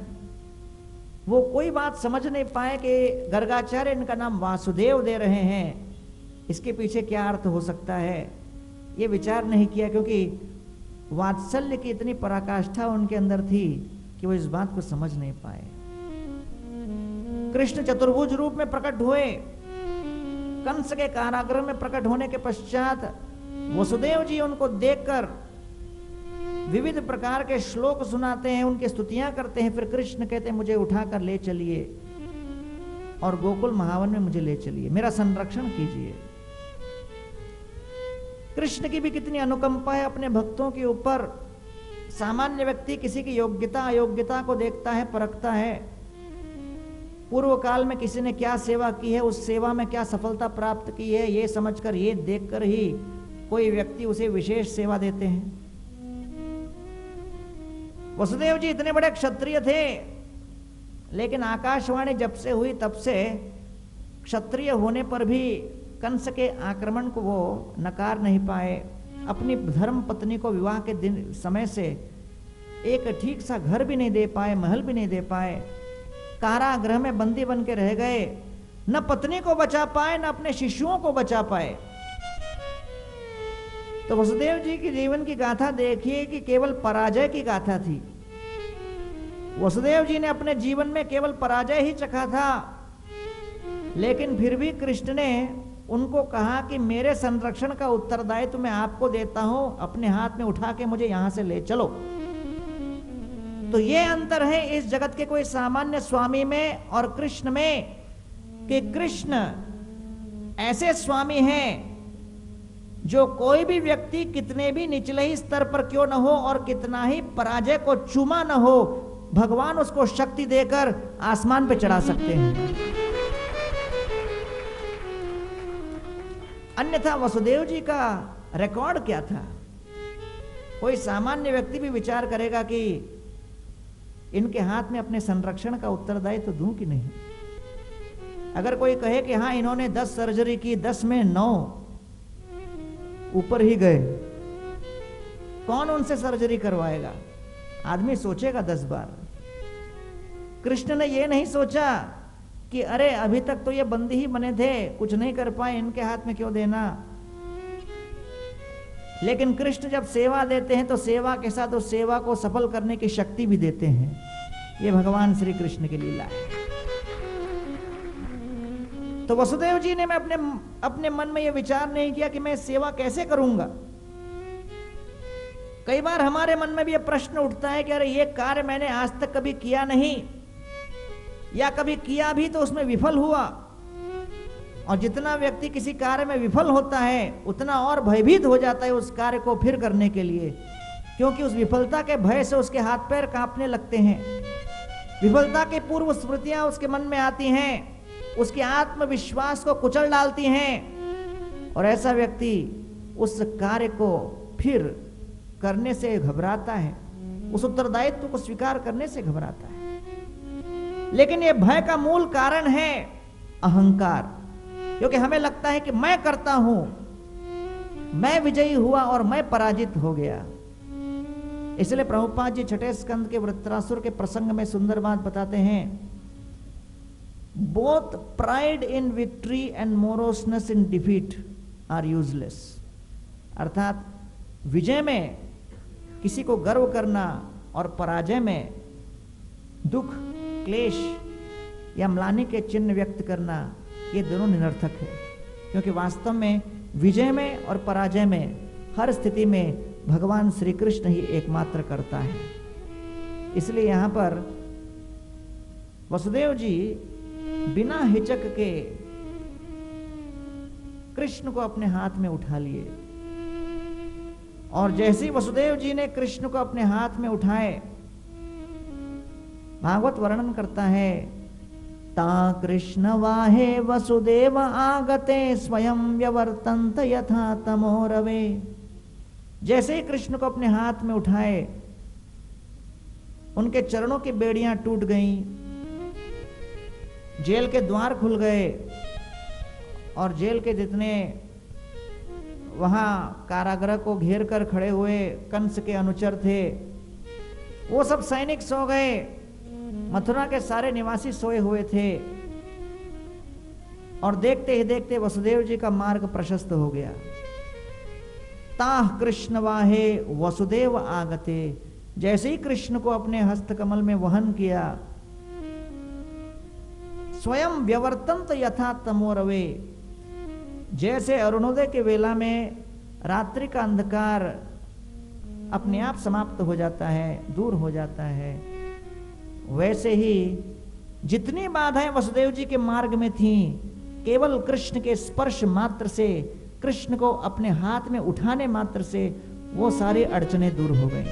वो कोई बात समझ नहीं पाए कि गर्गाचार्य इनका नाम वासुदेव दे रहे हैं, इसके पीछे क्या अर्थ हो सकता है, ये विचार नहीं किया, क्योंकि वात्सल्य की इतनी पराकाष्ठा उनके अंदर थी कि वो इस बात को समझ नहीं पाए। कृष्ण चतुर्भुज रूप में प्रकट हुए, कंस के कारागृह में प्रकट होने के पश्चात वसुदेव जी उनको देखकर विविध प्रकार के श्लोक सुनाते हैं, उनकी स्तुतियां करते हैं। फिर कृष्ण कहते हैं मुझे उठाकर ले चलिए और गोकुल महावन में मुझे ले चलिए, मेरा संरक्षण कीजिए। कृष्ण की भी कितनी अनुकंपा है अपने भक्तों के ऊपर। सामान्य व्यक्ति किसी की योग्यता अयोग्यता को देखता है, परखता है, पूर्व काल में किसी ने क्या सेवा की है, उस सेवा में क्या सफलता प्राप्त की है, ये समझकर, ये देखकर ही कोई व्यक्ति उसे विशेष सेवा देते हैं। वसुदेव जी इतने बड़े क्षत्रिय थे, लेकिन आकाशवाणी जब से हुई तब से क्षत्रिय होने पर भी कंस के आक्रमण को वो नकार नहीं पाए। अपनी धर्म पत्नी को विवाह के दिन समय से एक ठीक सा घर भी नहीं दे पाए, महल भी नहीं दे पाए, कारागृह में बंदी बन के रह गए, न पत्नी को बचा पाए न अपने शिष्यों को बचा पाए। तो वसुदेव जी की जीवन की गाथा देखिए कि केवल पराजय की गाथा थी। वसुदेव जी ने अपने जीवन में केवल पराजय ही चखा था, लेकिन फिर भी कृष्ण ने उनको कहा कि मेरे संरक्षण का उत्तरदायित्व मैं आपको देता हूं, अपने हाथ में उठा के मुझे यहां से ले चलो। तो ये अंतर है इस जगत के कोई सामान्य स्वामी में और कृष्ण में, कि कृष्ण ऐसे स्वामी हैं जो कोई भी व्यक्ति कितने भी निचले ही स्तर पर क्यों न हो और कितना ही पराजय को चूमा न हो, भगवान उसको शक्ति देकर आसमान पे चढ़ा सकते हैं। अन्यथा वसुदेव जी का रिकॉर्ड क्या था? कोई सामान्य व्यक्ति भी विचार करेगा कि इनके हाथ में अपने संरक्षण का उत्तरदायित्व दूं कि नहीं। अगर कोई कहे कि हाँ इन्होंने 10 सर्जरी की, 10 में 9 ऊपर ही गए, कौन उनसे सर्जरी करवाएगा? आदमी सोचेगा 10 बार। कृष्ण ने यह नहीं सोचा कि अरे अभी तक तो ये बंदी ही बने थे, कुछ नहीं कर पाए, इनके हाथ में क्यों देना। लेकिन कृष्ण जब सेवा देते हैं तो सेवा के साथ उस सेवा को सफल करने की शक्ति भी देते हैं। ये भगवान श्री कृष्ण की लीला है। तो वसुदेव जी ने मैं अपने मन में यह विचार नहीं किया कि मैं सेवा कैसे करूंगा। कई बार हमारे मन में भी यह प्रश्न उठता है कि अरे ये कार्य मैंने आज तक कभी किया नहीं, या कभी किया भी तो उसमें विफल हुआ। और जितना व्यक्ति किसी कार्य में विफल होता है उतना और भयभीत हो जाता है उस कार्य को फिर करने के लिए, क्योंकि उस विफलता के भय से उसके हाथ पैर कांपने लगते हैं। विफलता की पूर्व स्मृतियां उसके मन में आती हैं, उसके आत्मविश्वास को कुचल डालती हैं, और ऐसा व्यक्ति उस कार्य को फिर करने से घबराता है, उस उत्तरदायित्व को स्वीकार करने से घबराता है। लेकिन यह भय का मूल कारण है अहंकार, क्योंकि हमें लगता है कि मैं करता हूं, मैं विजयी हुआ और मैं पराजित हो गया। इसलिए प्रभुपाद जी छठे स्कंद के वृत्रासुर के प्रसंग में सुंदर बात बताते हैं, both pride in victory and moroseness in defeat are useless. अर्थात विजय में किसी को गर्व करना और पराजय में दुख, क्लेश या म्लानि के चिन्ह व्यक्त करना, ये दोनों निरर्थक है। क्योंकि वास्तव में विजय में और पराजय में हर स्थिति में भगवान श्री कृष्ण ही एकमात्र करता है। इसलिए यहां पर वसुदेव जी बिना हिचक के कृष्ण को अपने हाथ में उठा लिए, और जैसे ही वसुदेव जी ने कृष्ण को अपने हाथ में उठाए, भागवत वर्णन करता है, ता कृष्ण वाहे वसुदेव आगते स्वयं व्यवर्तन्त यथा तमोरवे। जैसे ही कृष्ण को अपने हाथ में उठाए, उनके चरणों की बेड़ियां टूट गईं, जेल के द्वार खुल गए, और जेल के जितने वहां कारागृह को घेर कर खड़े हुए कंस के अनुचर थे, वो सब सैनिक सो गए। मथुरा के सारे निवासी सोए हुए थे, और देखते ही देखते वसुदेव जी का मार्ग प्रशस्त हो गया। ताह कृष्ण वाहे वसुदेव आगते। जैसे ही कृष्ण को अपने हस्त कमल में वहन किया, स्वयं व्यवर्तन्त यथा तमोरवे। जैसे अरुणोदय के वेला में रात्रि का अंधकार अपने आप समाप्त हो जाता है, दूर हो जाता है, वैसे ही जितनी बाधाएं वसुदेव जी के मार्ग में थीं, केवल कृष्ण के स्पर्श मात्र से, कृष्ण को अपने हाथ में उठाने मात्र से वो सारी अड़चनें दूर हो गई।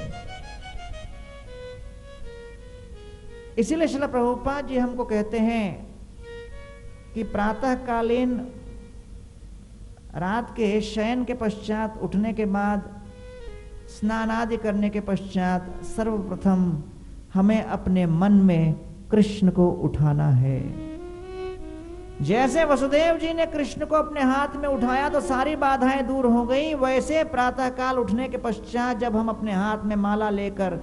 इसीलिए श्रील प्रभुपाद जी हमको कहते हैं कि प्रातःकालीन रात के शयन के पश्चात उठने के बाद, स्नान आदि करने के पश्चात सर्वप्रथम हमें अपने मन में कृष्ण को उठाना है। जैसे वसुदेव जी ने कृष्ण को अपने हाथ में उठाया तो सारी बाधाएं दूर हो गई, वैसे प्रातःकाल उठने के पश्चात जब हम अपने हाथ में माला लेकर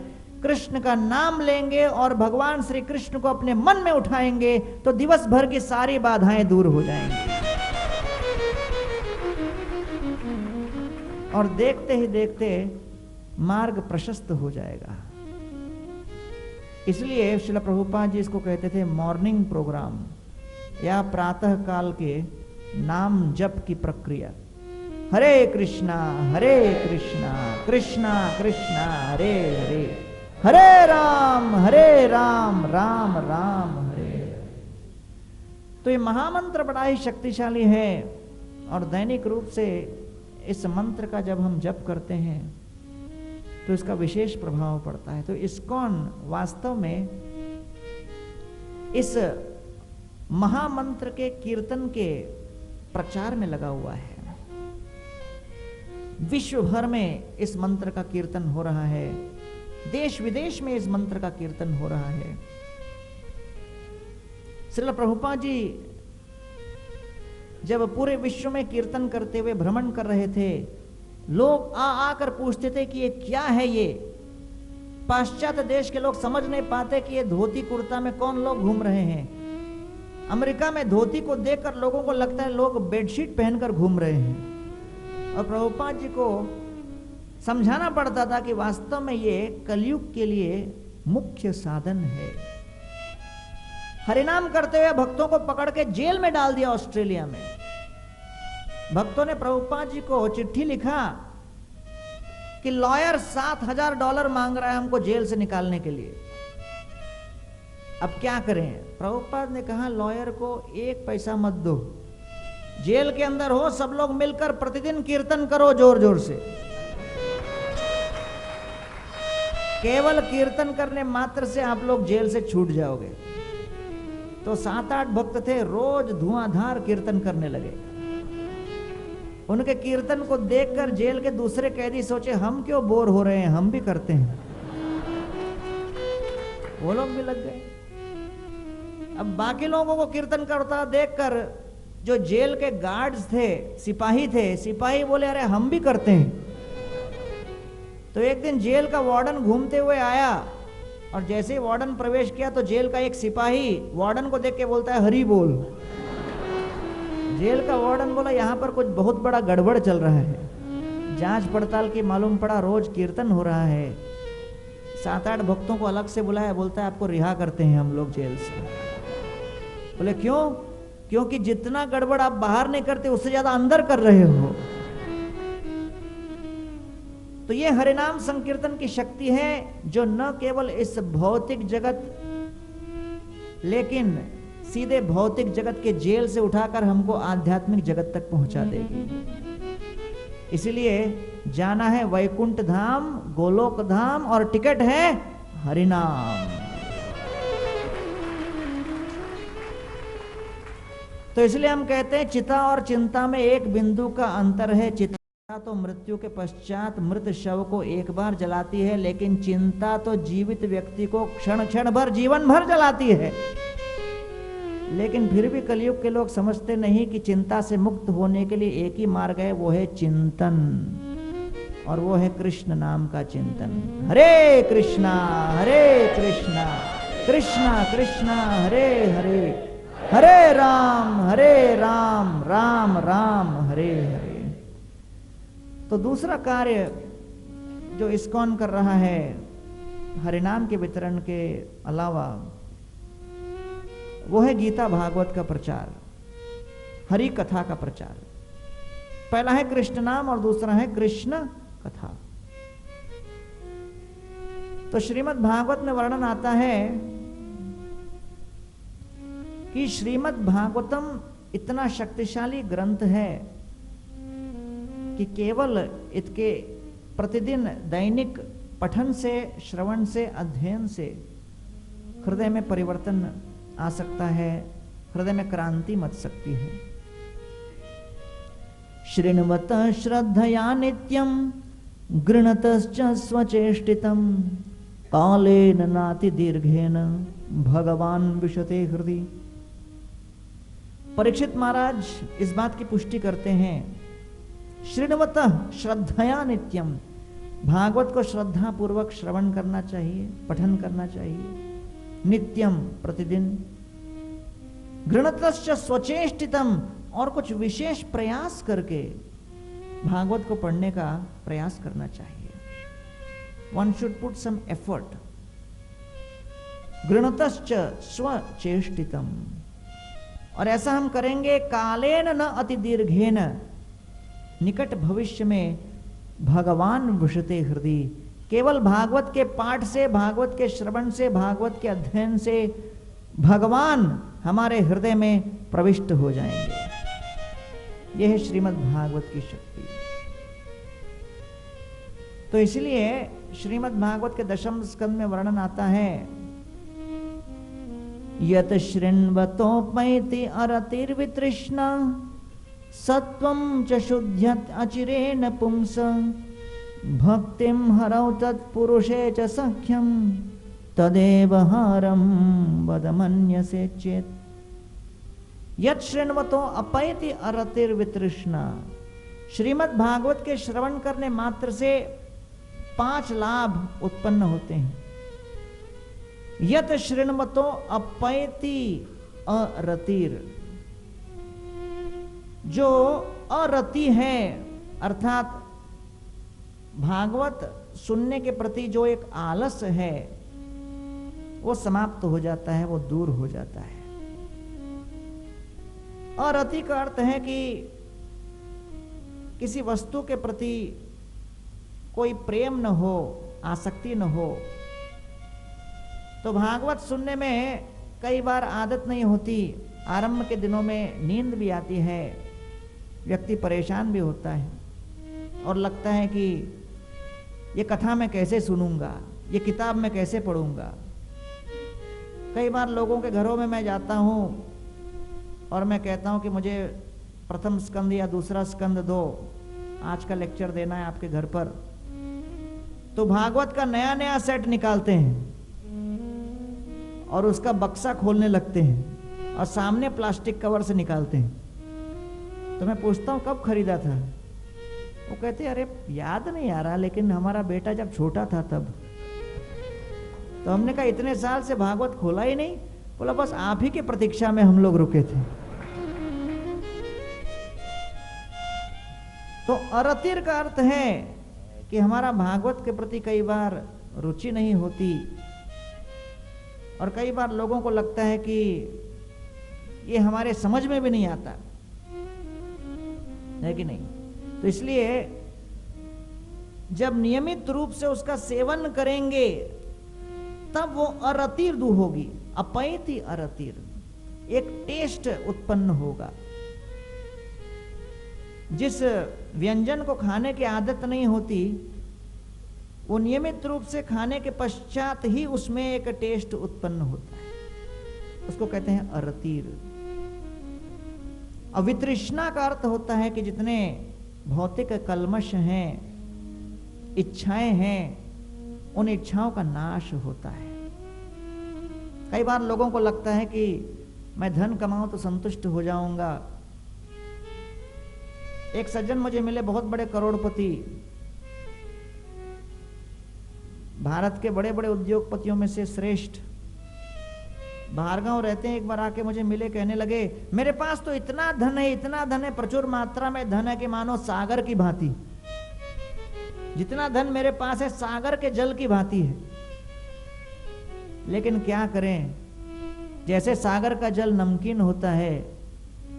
कृष्ण का नाम लेंगे और भगवान श्री कृष्ण को अपने मन में उठाएंगे तो दिवस भर की सारी बाधाएं दूर हो जाएंगी, और देखते ही देखते मार्ग प्रशस्त हो जाएगा। इसलिए श्रील प्रभुपाद जी इसको कहते थे मॉर्निंग प्रोग्राम, या प्रातः काल के नाम जप की प्रक्रिया। हरे कृष्णा कृष्णा कृष्णा हरे हरे, हरे राम राम राम हरे। तो ये महामंत्र बड़ा ही शक्तिशाली है, और दैनिक रूप से इस मंत्र का जब हम जप करते हैं तो इसका विशेष प्रभाव पड़ता है। तो इस्कॉन वास्तव में इस महामंत्र के कीर्तन के प्रचार में लगा हुआ है। विश्व भर में इस मंत्र का कीर्तन हो रहा है, देश विदेश में इस मंत्र का कीर्तन हो रहा है। श्रील प्रभुपाद जी जब पूरे विश्व में कीर्तन करते हुए भ्रमण कर रहे थे, लोग आकर पूछते थे कि ये क्या है। ये पाश्चात्य देश के लोग समझ नहीं पाते कि ये धोती कुर्ता में कौन लोग घूम रहे हैं। अमेरिका में धोती को देखकर लोगों को लगता है लोग बेडशीट पहनकर घूम रहे हैं, और प्रभुपाद जी को समझाना पड़ता था कि वास्तव में ये कलयुग के लिए मुख्य साधन है। हरिनाम करते हुए भक्तों को पकड़ के जेल में डाल दिया ऑस्ट्रेलिया में। भक्तों ने प्रभुपाद जी को चिट्ठी लिखा कि लॉयर $7,000 मांग रहा है हमको जेल से निकालने के लिए, अब क्या करें। प्रभुपाद ने कहा लॉयर को 1 पैसा मत दो, जेल के अंदर हो सब लोग मिलकर प्रतिदिन कीर्तन करो जोर जोर से। केवल कीर्तन करने मात्र से आप लोग जेल से छूट जाओगे। तो 7-8 भक्त थे, रोज धुआंधार कीर्तन करने लगे। उनके कीर्तन को देखकर जेल के दूसरे कैदी सोचे हम क्यों बोर हो रहे हैं, हम भी करते हैं। वो लोग भी लग गए। अब बाकी लोगों को कीर्तन करता देखकर जो जेल के गार्ड्स थे, सिपाही बोले अरे हम भी करते हैं। तो एक दिन जेल का वार्डन घूमते हुए आया, और जैसे ही वार्डन प्रवेश किया तो जेल का एक सिपाही वार्डन को देख के बोलता है हरि बोल। जेल का वार्डन बोला यहाँ पर कुछ बहुत बड़ा गड़बड़ चल रहा है। जांच पड़ताल की मालूम पड़ा रोज कीर्तन हो रहा है। 7-8 भक्तों को अलग से बुलाया, बोलता है आपको रिहा करते हैं हम लोग जेल से। बोले क्यों? क्योंकि जितना गड़बड़ आप बाहर नहीं करते उससे ज्यादा अंदर कर रहे हो। तो ये हरिनाम संकीर्तन की शक्ति है जो न केवल इस भौतिक जगत लेकिन सीधे भौतिक जगत के जेल से उठाकर हमको आध्यात्मिक जगत तक पहुंचा देगी। इसलिए जाना है वैकुंठ धाम, गोलोक धाम, और टिकट है हरिनाम। तो इसलिए हम कहते हैं चिता और चिंता में एक बिंदु का अंतर है। चिता तो मृत्यु के पश्चात मृत शव को एक बार जलाती है, लेकिन चिंता तो जीवित व्यक्ति को क्षण क्षण भर जीवन भर जलाती है। लेकिन फिर भी कलयुग के लोग समझते नहीं कि चिंता से मुक्त होने के लिए एक ही मार्ग है, वो है चिंतन, और वो है कृष्ण नाम का चिंतन। हरे कृष्णा कृष्णा कृष्णा हरे हरे, हरे राम राम राम हरे हरे। तो दूसरा कार्य जो इस्कॉन कर रहा है हरिनाम के वितरण के अलावा, वो है गीता भागवत का प्रचार, हरि कथा का प्रचार। पहला है कृष्ण नाम और दूसरा है कृष्ण कथा। तो श्रीमद् भागवत में वर्णन आता है कि श्रीमद् भागवतम इतना शक्तिशाली ग्रंथ है कि केवल इसके प्रतिदिन दैनिक पठन से, श्रवण से, अध्ययन से हृदय में परिवर्तन आ सकता है, हृदय में क्रांति मच सकती है। शृण्वत श्रद्धया नित्यं गृणतश्च स्वचेष्टितं कालेन नाति दीर्घेन भगवान विशते हृदि। परीक्षित महाराज इस बात की पुष्टि करते हैं, शृण्वत श्रद्धया नित्यम, भागवत को श्रद्धा पूर्वक श्रवण करना चाहिए, पठन करना चाहिए नित्यम प्रतिदिन। गृणतश्च स्वचेष्टितम, और कुछ विशेष प्रयास करके भागवत को पढ़ने का प्रयास करना चाहिए। One should put some effort. गृणतश्च स्वचेष्टितम, और ऐसा हम करेंगे कालेन न अति दीर्घेन, निकट भविष्य में भगवान विशते हृदय, केवल भागवत के पाठ से, भागवत के श्रवण से, भागवत के अध्ययन से भगवान हमारे हृदय में प्रविष्ट हो जाएंगे। यह है श्रीमद् भागवत की शक्ति। तो इसलिए श्रीमद् भागवत के 10वें स्कंद में वर्णन आता है, यत शृण्वतोपैति अरतिर्वितृष्णा सत्वं च शुद्ध्यत अचिरेण पुंस भक्तिं हरौ तत्पुरुषे च सख्यं तदेव हारं वदमन्यसे चेत्। यत शृण्वतो अपैति अरतिर्वितृष्णा, श्रीमद् भागवत के श्रवण करने मात्र से 5 लाभ उत्पन्न होते हैं। यत शृण्वतो अपैति अरतिर। जो अरति है अर्थात भागवत सुनने के प्रति जो एक आलस है वो समाप्त हो जाता है, वो दूर हो जाता है। अरति का अर्थ है कि किसी वस्तु के प्रति कोई प्रेम न हो, आसक्ति न हो। तो भागवत सुनने में कई बार आदत नहीं होती, आरंभ के दिनों में नींद भी आती है, व्यक्ति परेशान भी होता है और लगता है कि ये कथा मैं कैसे सुनूंगा, ये किताब मैं कैसे पढ़ूंगा। कई बार लोगों के घरों में मैं जाता हूँ और मैं कहता हूँ कि मुझे प्रथम स्कंद या दूसरा स्कंद दो, आज का लेक्चर देना है आपके घर पर। तो भागवत का नया नया सेट निकालते हैं और उसका बक्सा खोलने लगते हैं और सामने प्लास्टिक कवर से निकालते हैं। तो मैं पूछता हूँ कब खरीदा था? वो कहते अरे याद नहीं आ रहा, लेकिन हमारा बेटा जब छोटा था तब। तो हमने कहा इतने साल से भागवत खोला ही नहीं? बोला बस आप ही की प्रतीक्षा में हम लोग रुके थे। तो अरतिर का अर्थ है कि हमारा भागवत के प्रति कई बार रुचि नहीं होती और कई बार लोगों को लगता है कि ये हमारे समझ में भी नहीं आता है कि नहीं। तो इसलिए जब नियमित रूप से उसका सेवन करेंगे तब वो अरतिर दू होगी, अपैति अरतिर, एक टेस्ट उत्पन्न होगा। जिस व्यंजन को खाने की आदत नहीं होती वो नियमित रूप से खाने के पश्चात ही उसमें एक टेस्ट उत्पन्न होता है, उसको कहते हैं अरतिर। अवितृष्णा का अर्थ होता है कि जितने भौतिक कल्मश हैं, इच्छाएं हैं, उन इच्छाओं का नाश होता है। कई बार लोगों को लगता है कि मैं धन कमाऊं तो संतुष्ट हो जाऊंगा। एक सज्जन मुझे मिले, बहुत बड़े करोड़पति, भारत के बड़े बड़े उद्योगपतियों में से श्रेष्ठ, बाहर गांव रहते हैं। एक बार आके मुझे मिले, कहने लगे मेरे पास तो इतना धन है, इतना धन है, प्रचुर मात्रा में धन है कि मानो सागर की भांति। जितना धन मेरे पास है सागर के जल की भांति है, लेकिन क्या करें, जैसे सागर का जल नमकीन होता है,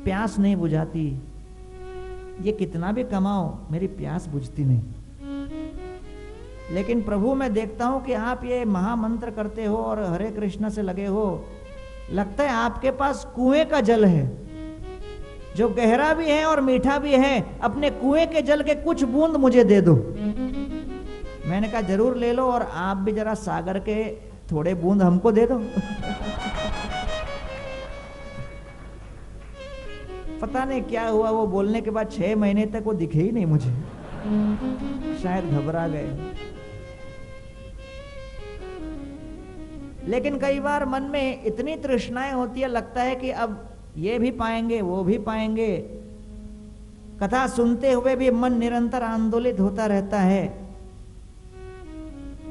प्यास नहीं बुझाती। ये कितना भी कमाओ मेरी प्यास बुझती नहीं। लेकिन प्रभु मैं देखता हूं कि आप ये महामंत्र करते हो और हरे कृष्ण से लगे हो, लगता है आपके पास कुएं का जल है जो गहरा भी है और मीठा भी है। अपने कुएं के जल के कुछ बूंद मुझे दे दो। मैंने कहा जरूर ले लो, और आप भी जरा सागर के थोड़े बूंद हमको दे दो। पता नहीं क्या हुआ, वो बोलने के बाद 6 महीने तक वो दिखे ही नहीं मुझे, शायद घबरा गए। लेकिन कई बार मन में इतनी तृष्णाएं होती है, लगता है कि अब ये भी पाएंगे वो भी पाएंगे। कथा सुनते हुए भी मन निरंतर आंदोलित होता रहता है,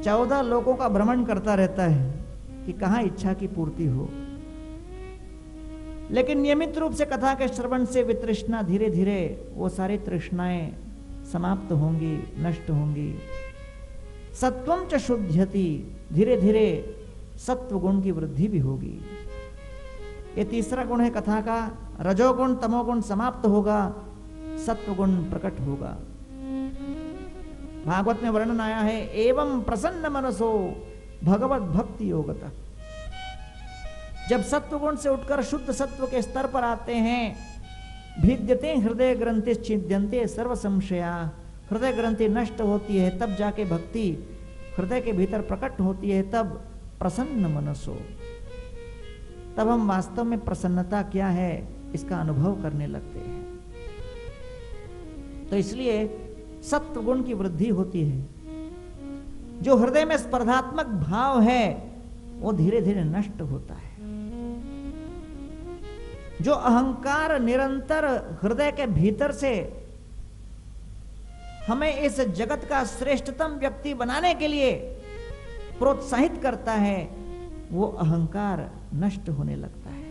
14 लोगों का भ्रमण करता रहता है कि कहां इच्छा की पूर्ति हो। लेकिन नियमित रूप से कथा के श्रवण से वितृष्णा धीरे धीरे वो सारी तृष्णाएं समाप्त होंगी, नष्ट होंगी। सत्वम च शुद्ध्यति, धीरे धीरे सत्व गुण की वृद्धि भी होगी। ये तीसरा गुण है कथा का। रजोगुण तमोगुण समाप्त होगा, सत्व गुण प्रकट होगा। भागवत में वर्णन आया है, एवं प्रसन्न मनसो भगवत भक्ति योगतः। जब सत्व गुण से उठकर शुद्ध सत्व के स्तर पर आते हैं, भिद्यते हृदय ग्रंथि छिद्यन्ते सर्व संशया, हृदय ग्रंथि नष्ट होती है, तब जाके भक्ति हृदय के भीतर प्रकट होती है। तब प्रसन्न मनसो, तब हम वास्तव में प्रसन्नता क्या है इसका अनुभव करने लगते हैं। तो इसलिए सत्व गुण की वृद्धि होती है। जो हृदय में स्पर्धात्मक भाव है वो धीरे धीरे नष्ट होता है। जो अहंकार निरंतर हृदय के भीतर से हमें इस जगत का श्रेष्ठतम व्यक्ति बनाने के लिए प्रोत्साहित करता है, वो अहंकार नष्ट होने लगता है।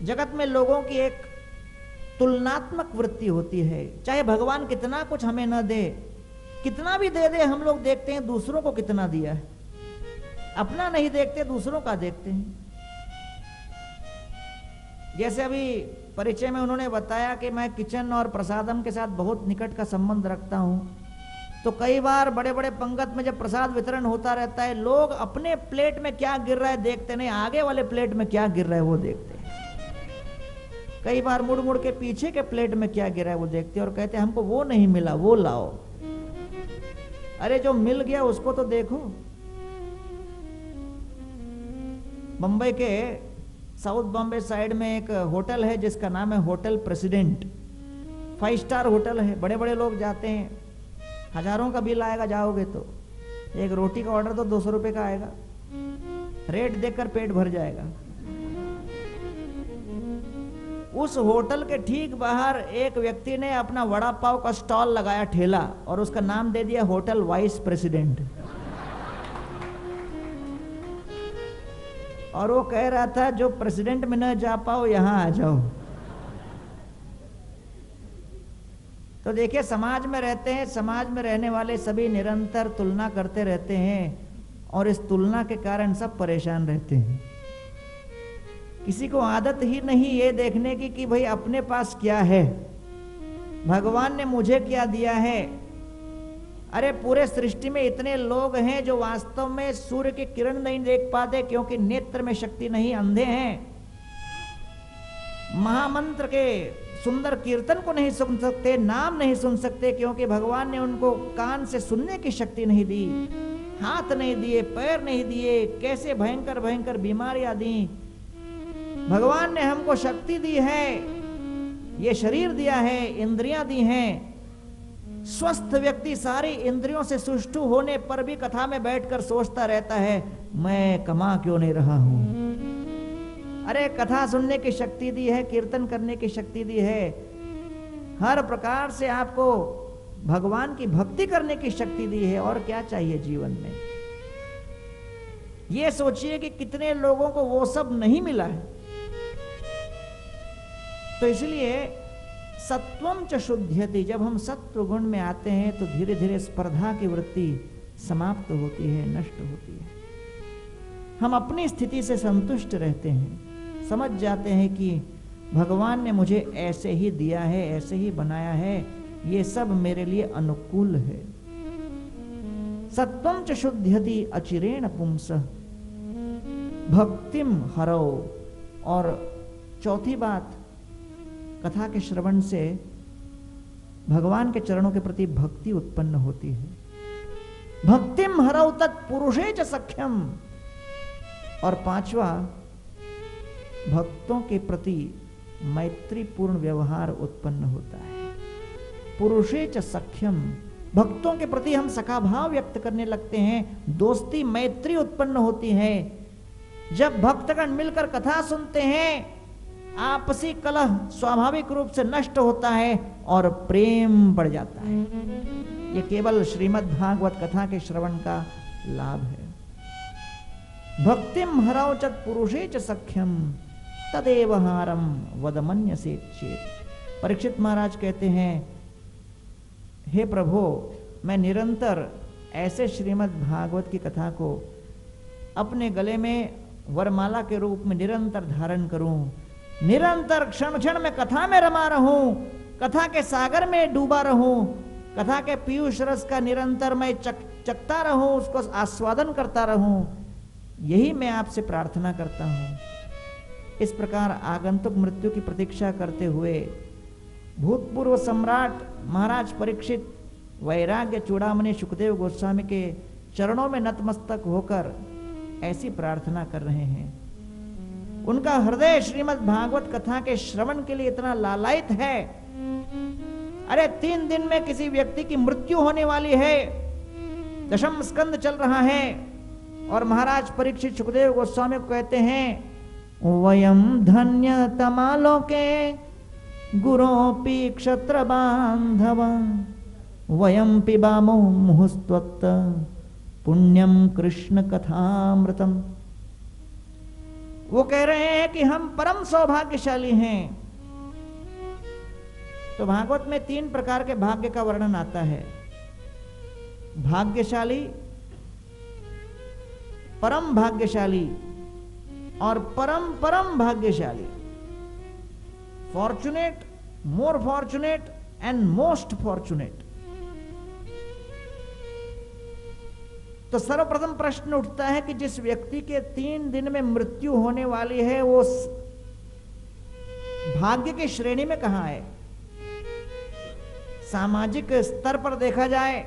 जगत में लोगों की एक तुलनात्मक वृत्ति होती है। चाहे भगवान कितना कुछ हमें न दे, कितना भी दे दे, हम लोग देखते हैं दूसरों को कितना दिया है, अपना नहीं देखते, दूसरों का देखते हैं। जैसे अभी परिचय में उन्होंने बताया कि मैं किचन और प्रसादम के साथ बहुत निकट का संबंध रखता हूं, तो कई बार बड़े बड़े पंगत में जब प्रसाद वितरण होता रहता है, लोग अपने प्लेट में क्या गिर रहा है देखते नहीं, आगे वाले प्लेट में क्या गिर रहा है वो देखते हैं। कई बार मुड़ मुड़ के पीछे के प्लेट में क्या गिरा है वो देखते हैं और कहते हैं हमको वो नहीं मिला, वो लाओ। अरे जो मिल गया उसको तो देखो। मुंबई के साउथ बॉम्बे साइड में एक होटल है जिसका नाम है होटल प्रेसिडेंट। 5 स्टार होटल है, बड़े बड़े लोग जाते हैं, हजारों का बिल आएगा जाओगे तो। एक रोटी का ऑर्डर तो 200 रुपए का आएगा, रेट देखकर पेट भर जाएगा। उस होटल के ठीक बाहर एक व्यक्ति ने अपना वड़ा पाव का स्टॉल लगाया, ठेला, और उसका नाम दे दिया होटल वाइस प्रेसिडेंट। और वो कह रहा था जो प्रेसिडेंट में न जा पाओ यहां आ जाओ। तो देखिए, समाज में रहते हैं, समाज में रहने वाले सभी निरंतर तुलना करते रहते हैं और इस तुलना के कारण सब परेशान रहते हैं। किसी को आदत ही नहीं ये देखने की कि भाई अपने पास क्या है, भगवान ने मुझे क्या दिया है। अरे पूरे सृष्टि में इतने लोग हैं जो वास्तव में सूर्य की किरण नहीं देख पाते क्योंकि नेत्र में शक्ति नहीं, अंधे हैं। महामंत्र के सुंदर कीर्तन को नहीं सुन सकते, नाम नहीं सुन सकते क्योंकि भगवान ने उनको कान से सुनने की शक्ति नहीं दी, हाथ नहीं दिए, पैर नहीं दिए, कैसे भयंकर भयंकर बीमारियां दी। भगवान ने हमको शक्ति दी है, ये शरीर दिया है, इंद्रियां दी हैं। स्वस्थ व्यक्ति सारी इंद्रियों से सुष्टु होने पर भी कथा में बैठकर सोचता रहता है मैं कमा क्यों नहीं रहा हूं। अरे कथा सुनने की शक्ति दी है, कीर्तन करने की शक्ति दी है, हर प्रकार से आपको भगवान की भक्ति करने की शक्ति दी है। और क्या चाहिए जीवन में? ये सोचिए कि कितने लोगों को वो सब नहीं मिला है। तो इसलिए सत्वम च शुद्ध्यति, जब हम सत्व गुण में आते हैं तो धीरे धीरे स्पर्धा की वृत्ति समाप्त होती है, नष्ट होती है। हम अपनी स्थिति से संतुष्ट रहते हैं, समझ जाते हैं कि भगवान ने मुझे ऐसे ही दिया है, ऐसे ही बनाया है, ये सब मेरे लिए अनुकूल है। सत्वम च शुद्ध्यति अचिरेण पुंसः भक्तिम हरौ। और चौथी बात, कथा के श्रवण से भगवान के चरणों के प्रति भक्ति उत्पन्न होती है। भक्तिम हरौ तत्पुरुषे च सख्यम। और पांचवा, भक्तों के प्रति मैत्रीपूर्ण व्यवहार उत्पन्न होता है। पुरुषे च सख्यम, भक्तों के प्रति हम सखा भाव व्यक्त करने लगते हैं, दोस्ती मैत्री उत्पन्न होती है। जब भक्तगण मिलकर कथा सुनते हैं, आपसी कलह स्वाभाविक रूप से नष्ट होता है और प्रेम बढ़ जाता है। ये केवल श्रीमद् भागवत कथा के श्रवण का लाभ है। भक्तिम हरौ च पुरुषे च सख्यम तदेव हारम वदमन्यसे चेत्। परीक्षित महाराज कहते हैं, हे प्रभु, मैं निरंतर ऐसे श्रीमद् भागवत की कथा को अपने गले में वरमाला के रूप में निरंतर धारण करूं, निरंतर क्षण क्षण में कथा में रमा रहूं, कथा के सागर में डूबा रहूं, कथा के पीयूष रस का निरंतर मैं चखता रहूं, उसको आस्वादन करता रहूं, यही मैं आपसे प्रार्थना करता हूं। इस प्रकार आगंतुक मृत्यु की प्रतीक्षा करते हुए भूतपूर्व सम्राट महाराज परीक्षित वैराग्य चूड़ामणि सुखदेव गोस्वामी के चरणों में नतमस्तक होकर ऐसी प्रार्थना कर रहे हैं। उनका हृदय श्रीमद् भागवत कथा के श्रवण के लिए इतना लालायित है। अरे 3 दिन में किसी व्यक्ति की मृत्यु होने वाली है, 10म स्कंद चल रहा है, और महाराज परीक्षित सुखदेव गोस्वामी को कहते हैं, वयम धन्य तमालोके गुरोपि क्षत्र बांधव वयम पिबामो मुहुस्त्वत् पुण्यम कृष्ण कथामृतम। वो कह रहे हैं कि हम परम सौभाग्यशाली हैं। तो भागवत में 3 प्रकार के भाग्य का वर्णन आता है। भाग्यशाली, परम भाग्यशाली और परम परम भाग्यशाली। Fortunate, more fortunate and most fortunate. तो सर्वप्रथम प्रश्न उठता है कि जिस व्यक्ति के 3 दिन में मृत्यु होने वाली है, वो भाग्य की श्रेणी में कहां है? सामाजिक स्तर पर देखा जाए,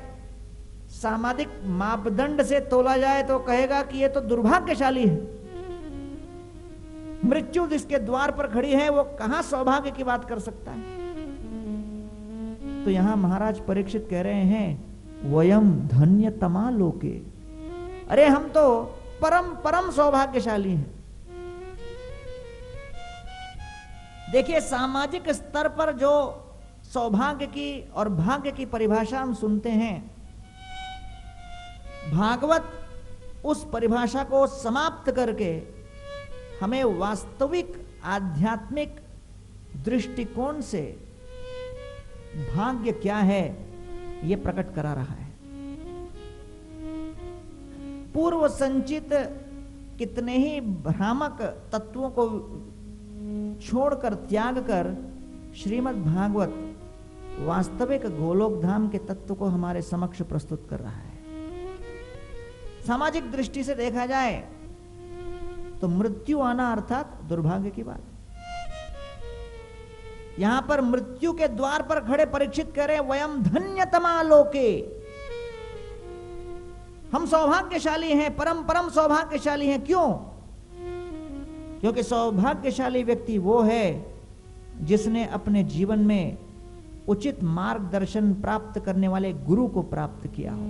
सामाजिक मापदंड से तोला जाए तो कहेगा कि ये तो दुर्भाग्यशाली है। मृत्यु जिसके द्वार पर खड़ी है, वो कहां सौभाग्य की बात कर सकता है? तो यहां महाराज परीक्षित कह रहे हैं, वयम धन्यतमा लोके। अरे हम तो परम परम सौभाग्यशाली हैं। देखिए, सामाजिक स्तर पर जो सौभाग्य की और भाग्य की परिभाषा हम सुनते हैं, भागवत उस परिभाषा को समाप्त करके हमें वास्तविक आध्यात्मिक दृष्टिकोण से भाग्य क्या है यह प्रकट करा रहा है। पूर्व संचित कितने ही भ्रामक तत्वों को छोड़कर, त्याग कर, श्रीमद् भागवत वास्तविक गोलोक धाम के तत्व को हमारे समक्ष प्रस्तुत कर रहा है। सामाजिक दृष्टि से देखा जाए तो मृत्यु आना अर्थात दुर्भाग्य की बात। यहां पर मृत्यु के द्वार पर खड़े परीक्षित करें, वयम धन्यतमा लोके। हम सौभाग्यशाली हैं, परम परम सौभाग्यशाली हैं। क्यों? क्योंकि सौभाग्यशाली व्यक्ति वो है जिसने अपने जीवन में उचित मार्गदर्शन प्राप्त करने वाले गुरु को प्राप्त किया हो।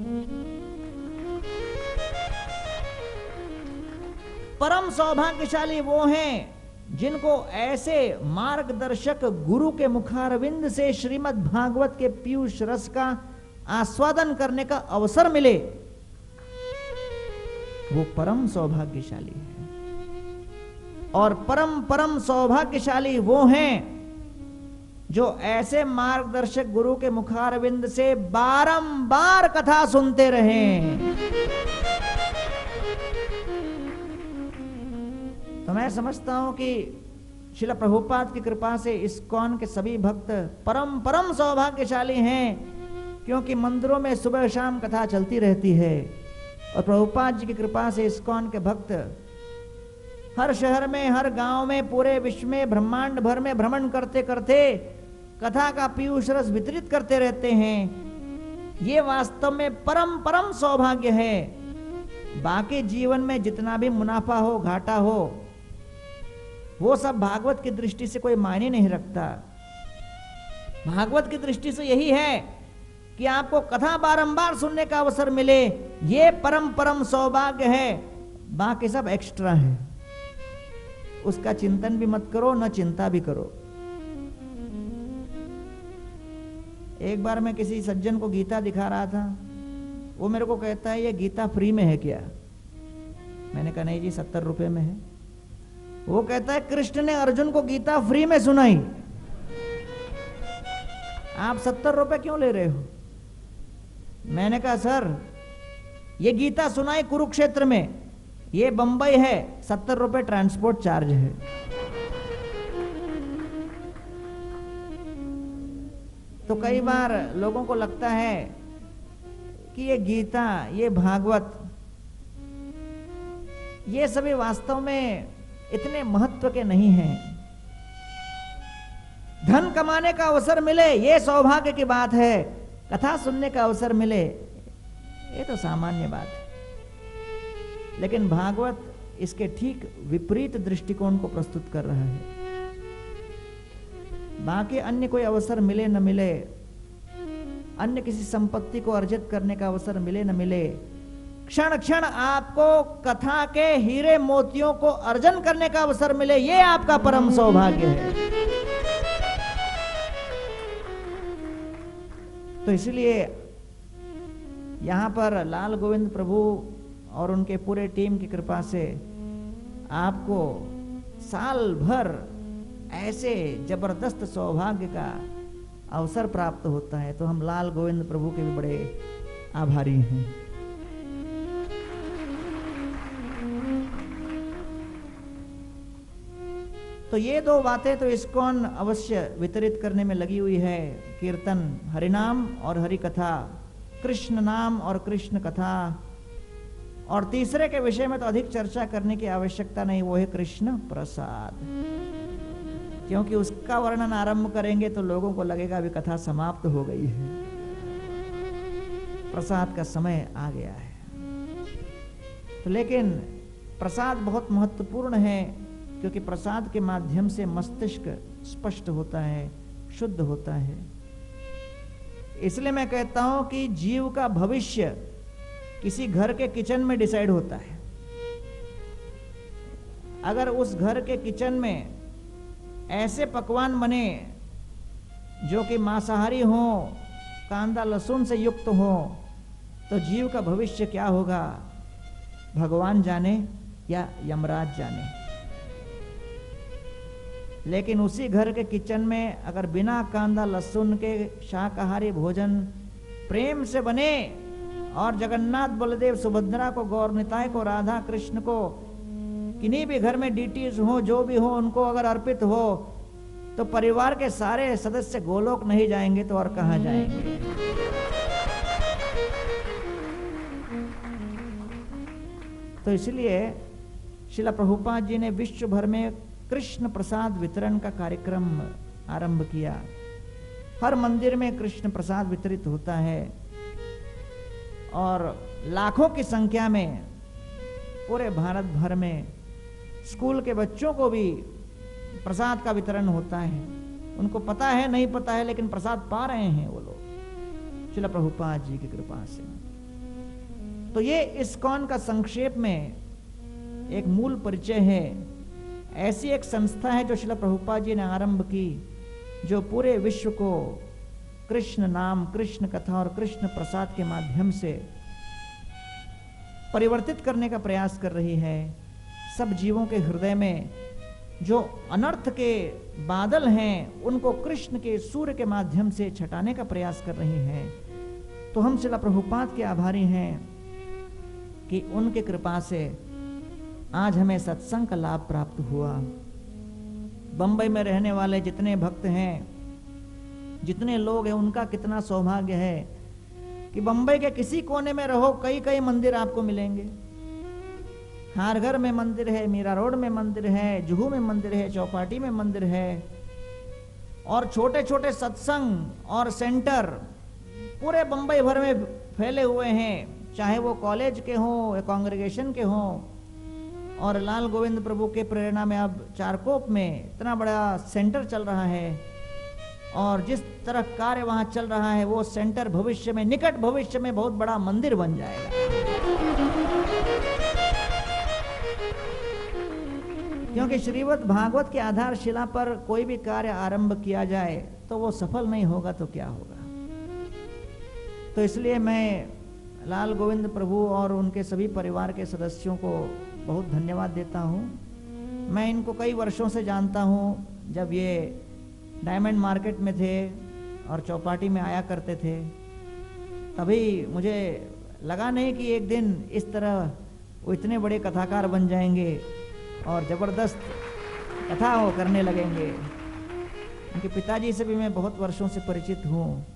परम सौभाग्यशाली वो हैं जिनको ऐसे मार्गदर्शक गुरु के मुखारविंद से श्रीमद् भागवत के पीयूष रस का आस्वादन करने का अवसर मिले। वो परम सौभाग्यशाली है। और परम परम सौभाग्यशाली वो हैं जो ऐसे मार्गदर्शक गुरु के मुखारविंद से बारंबार कथा सुनते रहे। तो मैं समझता हूं कि श्रील प्रभुपाद की कृपा से इस्कॉन के सभी भक्त परम परम सौभाग्यशाली हैं, क्योंकि मंदिरों में सुबह शाम कथा चलती रहती है। और प्रभुपाद जी की कृपा से इस्कॉन के भक्त हर शहर में, हर गांव में, पूरे विश्व में, ब्रह्मांड भर में भ्रमण करते करते कथा का पीयूष रस वितरित करते रहते हैं। ये वास्तव में परम परम सौभाग्य है। बाकी जीवन में जितना भी मुनाफा हो, घाटा हो, वो सब भागवत की दृष्टि से कोई मायने नहीं रखता। भागवत की दृष्टि से यही है कि आपको कथा बारंबार सुनने का अवसर मिले, ये परम परम सौभाग्य है। बाकी सब एक्स्ट्रा है, उसका चिंतन भी मत करो, न चिंता भी करो। एक बार मैं किसी सज्जन को गीता दिखा रहा था, वो मेरे को कहता है, ये गीता फ्री में है क्या? मैंने कहा नहीं जी, 70 रुपए में है। वो कहता है, कृष्ण ने अर्जुन को गीता फ्री में सुनाई, आप 70 रुपए क्यों ले रहे हो? मैंने कहा सर, ये गीता सुनाई कुरुक्षेत्र में, ये बंबई है, 70 रुपए ट्रांसपोर्ट चार्ज है। तो कई बार लोगों को लगता है कि ये गीता, ये भागवत, ये सभी वास्तव में इतने महत्व के नहीं हैं। धन कमाने का अवसर मिले, ये सौभाग्य की बात है। कथा सुनने का अवसर मिले, ये तो सामान्य बात है। लेकिन भागवत इसके ठीक विपरीत दृष्टिकोण को प्रस्तुत कर रहा है। बाकी अन्य कोई अवसर मिले न मिले, अन्य किसी संपत्ति को अर्जित करने का अवसर मिले न मिले, क्षण क्षण आपको कथा के हीरे मोतियों को अर्जन करने का अवसर मिले, ये आपका परम सौभाग्य है। तो इसलिए यहां पर लाल गोविंद प्रभु और उनके पूरे टीम की कृपा से आपको साल भर ऐसे जबरदस्त सौभाग्य का अवसर प्राप्त होता है। तो हम लाल गोविंद प्रभु के भी बड़े आभारी हैं। तो ये दो बातें तो इस्कॉन अवश्य वितरित करने में लगी हुई है, कीर्तन हरिनाम और हरि कथा, कृष्ण नाम और कृष्ण कथा। और तीसरे के विषय में तो अधिक चर्चा करने की आवश्यकता नहीं, वो है कृष्ण प्रसाद, क्योंकि उसका वर्णन आरंभ करेंगे तो लोगों को लगेगा अभी कथा समाप्त हो गई है। प्रसाद का समय आ गया है। तो लेकिन प्रसाद बहुत महत्वपूर्ण है, क्योंकि प्रसाद के माध्यम से मस्तिष्क स्पष्ट होता है, शुद्ध होता है। इसलिए मैं कहता हूं कि जीव का भविष्य किसी घर के किचन में डिसाइड होता है। अगर उस घर के किचन में ऐसे पकवान बने जो कि मांसाहारी हो, कांदा लहसुन से युक्त हो, तो जीव का भविष्य क्या होगा भगवान जाने या यमराज जाने। लेकिन उसी घर के किचन में अगर बिना कांदा लहसुन के शाकाहारी भोजन प्रेम से बने और जगन्नाथ बलदेव सुभद्रा को, गौर निताय को, राधा कृष्ण को, किन्हीं भी घर में डीटीज हो, जो भी हो, उनको अगर अर्पित हो, तो परिवार के सारे सदस्य गोलोक नहीं जाएंगे तो और कहां जाएंगे। तो इसलिए श्रील प्रभुपाद जी ने विश्व भर में कृष्ण प्रसाद वितरण का कार्यक्रम आरंभ किया। हर मंदिर में कृष्ण प्रसाद वितरित होता है और लाखों की संख्या में पूरे भारत भर में स्कूल के बच्चों को भी प्रसाद का वितरण होता है। उनको पता है नहीं पता है, लेकिन प्रसाद पा रहे हैं वो लोग श्रील प्रभुपाद जी की कृपा से। तो ये इस्कॉन का संक्षेप में एक मूल परिचय है। ऐसी एक संस्था है जो श्रील प्रभुपाद जी ने आरंभ की, जो पूरे विश्व को कृष्ण नाम, कृष्ण कथा और कृष्ण प्रसाद के माध्यम से परिवर्तित करने का प्रयास कर रही है। सब जीवों के हृदय में जो अनर्थ के बादल हैं, उनको कृष्ण के सूर्य के माध्यम से छटाने का प्रयास कर रही है। तो हम श्रील प्रभुपाद के आभारी हैं कि उनके कृपा से आज हमें सत्संग का लाभ प्राप्त हुआ। बंबई में रहने वाले जितने भक्त हैं, जितने लोग हैं, उनका कितना सौभाग्य है कि बंबई के किसी कोने में रहो, कई कई मंदिर आपको मिलेंगे। खारघर में मंदिर है, मीरा रोड में मंदिर है, जुहू में मंदिर है, चौपाटी में मंदिर है, और छोटे छोटे सत्संग और सेंटर पूरे बंबई भर में फैले हुए हैं, चाहे वो कॉलेज के हों या कांग्रेगेशन के हों। और लाल गोविंद प्रभु के प्रेरणा में अब चारकोप में इतना बड़ा सेंटर चल रहा है, और जिस तरह कार्य वहां चल रहा है, वो सेंटर भविष्य में, निकट भविष्य में बहुत बड़ा मंदिर बन जाएगा। क्योंकि श्रीमद् भागवत के आधारशिला पर कोई भी कार्य आरंभ किया जाए तो वो सफल नहीं होगा तो क्या होगा। तो इसलिए मैं लाल गोविंद प्रभु और उनके सभी परिवार के सदस्यों को बहुत धन्यवाद देता हूँ। मैं इनको कई वर्षों से जानता हूँ, जब ये डायमंड मार्केट में थे और चौपाटी में आया करते थे, तभी मुझे लगा नहीं कि एक दिन इस तरह वो इतने बड़े कथाकार बन जाएंगे और ज़बरदस्त कथा वो करने लगेंगे। उनके पिताजी से भी मैं बहुत वर्षों से परिचित हूँ,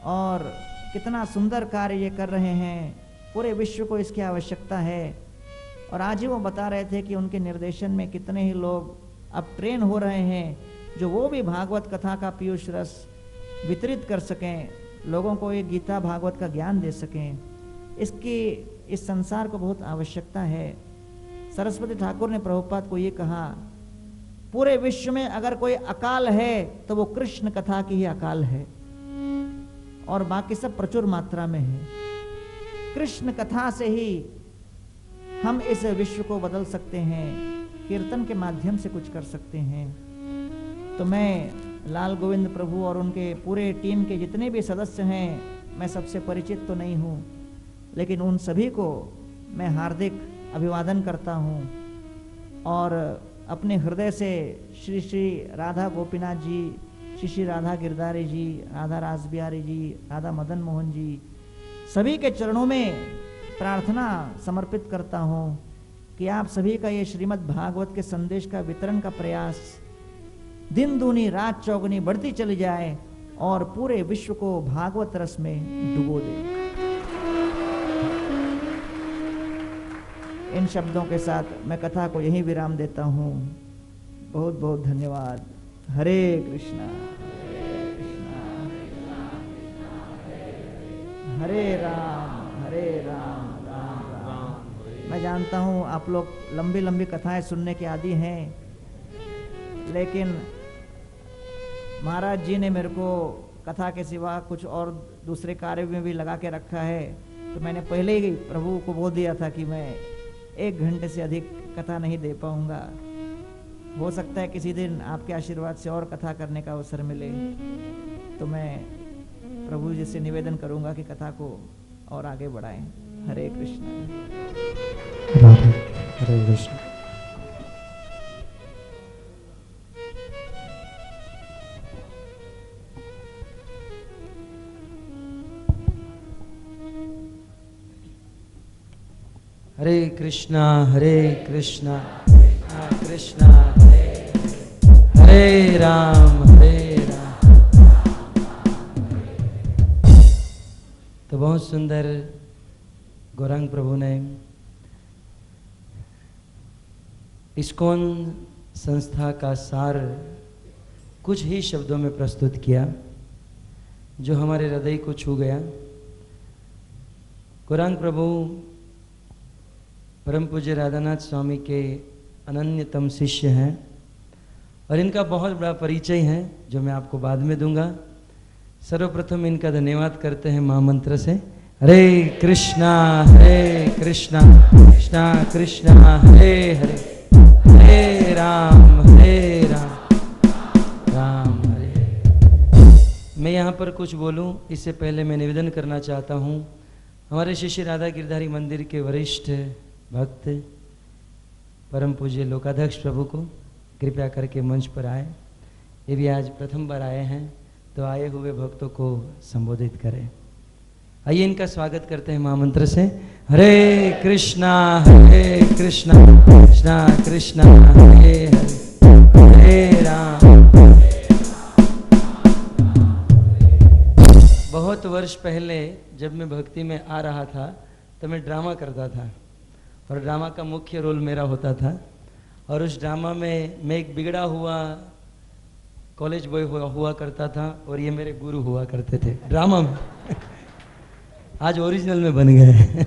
और कितना सुंदर कार्य ये कर रहे हैं। पूरे विश्व को इसकी आवश्यकता है। और आज ही वो बता रहे थे कि उनके निर्देशन में कितने ही लोग अब ट्रेन हो रहे हैं, जो वो भी भागवत कथा का पीयूष रस वितरित कर सकें, लोगों को ये गीता भागवत का ज्ञान दे सकें। इसकी इस संसार को बहुत आवश्यकता है। सरस्वती ठाकुर ने प्रभुपाद को ये कहा, पूरे विश्व में अगर कोई अकाल है तो वो कृष्ण कथा की ही अकाल है, और बाकी सब प्रचुर मात्रा में है। कृष्ण कथा से ही हम इस विश्व को बदल सकते हैं, कीर्तन के माध्यम से कुछ कर सकते हैं। तो मैं लाल गोविंद प्रभु और उनके पूरे टीम के जितने भी सदस्य हैं, मैं सबसे परिचित तो नहीं हूँ, लेकिन उन सभी को मैं हार्दिक अभिवादन करता हूँ। और अपने हृदय से श्री श्री राधा गोपीनाथ जी, श्री श्री राधा गिरधारी जी, राधा रास बिहारी जी, राधा मदन मोहन जी, सभी के चरणों में प्रार्थना समर्पित करता हूँ कि आप सभी का ये श्रीमद् भागवत के संदेश का वितरण का प्रयास दिन दूनी रात चौगुनी बढ़ती चली जाए और पूरे विश्व को भागवत रस में डुबो दे। इन शब्दों के साथ मैं कथा को यहीं विराम देता हूँ। बहुत बहुत धन्यवाद। हरे कृष्णा हरे राम राम राम। मैं जानता हूँ आप लोग लंबी लंबी कथाएं सुनने के आदी हैं, लेकिन महाराज जी ने मेरे को कथा के सिवा कुछ और दूसरे कार्य में भी लगा के रखा है, तो मैंने पहले ही प्रभु को बोल दिया था कि मैं 1 घंटे से अधिक कथा नहीं दे पाऊंगा। हो सकता है किसी दिन आपके आशीर्वाद से और कथा करने का अवसर मिले, तो मैं प्रभु जी से निवेदन करूंगा कि कथा को और आगे बढ़ाएं। हरे कृष्ण हरे कृष्ण। हरे कृष्णा कृष्णा हरे राम तो बहुत सुंदर गौरांग प्रभु ने इस्कॉन संस्था का सार कुछ ही शब्दों में प्रस्तुत किया, जो हमारे हृदय को छू गया। गौरांग प्रभु परम पूज्य राधानाथ स्वामी के अनन्यतम शिष्य हैं और इनका बहुत बड़ा परिचय है जो मैं आपको बाद में दूंगा। सर्वप्रथम इनका धन्यवाद करते हैं महामंत्र से। हरे कृष्णा कृष्णा कृष्णा हरे हरे, हरे राम राम हरे। मैं यहाँ पर कुछ बोलूँ इससे पहले मैं निवेदन करना चाहता हूँ, हमारे शिष्य राधा गिरधारी मंदिर के वरिष्ठ भक्त परम पूज्य लोकाध्यक्ष प्रभु को कृपया करके मंच पर आए। ये भी आज प्रथम बार आए हैं, तो आए हुए भक्तों को संबोधित करें। आइए इनका स्वागत करते हैं महामंत्र से। हरे कृष्णा कृष्णा कृष्णा हरे हरे, हरे राम। बहुत वर्ष पहले जब मैं भक्ति में आ रहा था तो मैं ड्रामा करता था और ड्रामा का मुख्य रोल मेरा होता था, और उस ड्रामा में मैं एक बिगड़ा हुआ कॉलेज बॉय हुआ करता था और ये मेरे गुरु हुआ करते थे ड्रामा में। आज ओरिजिनल में बन गए।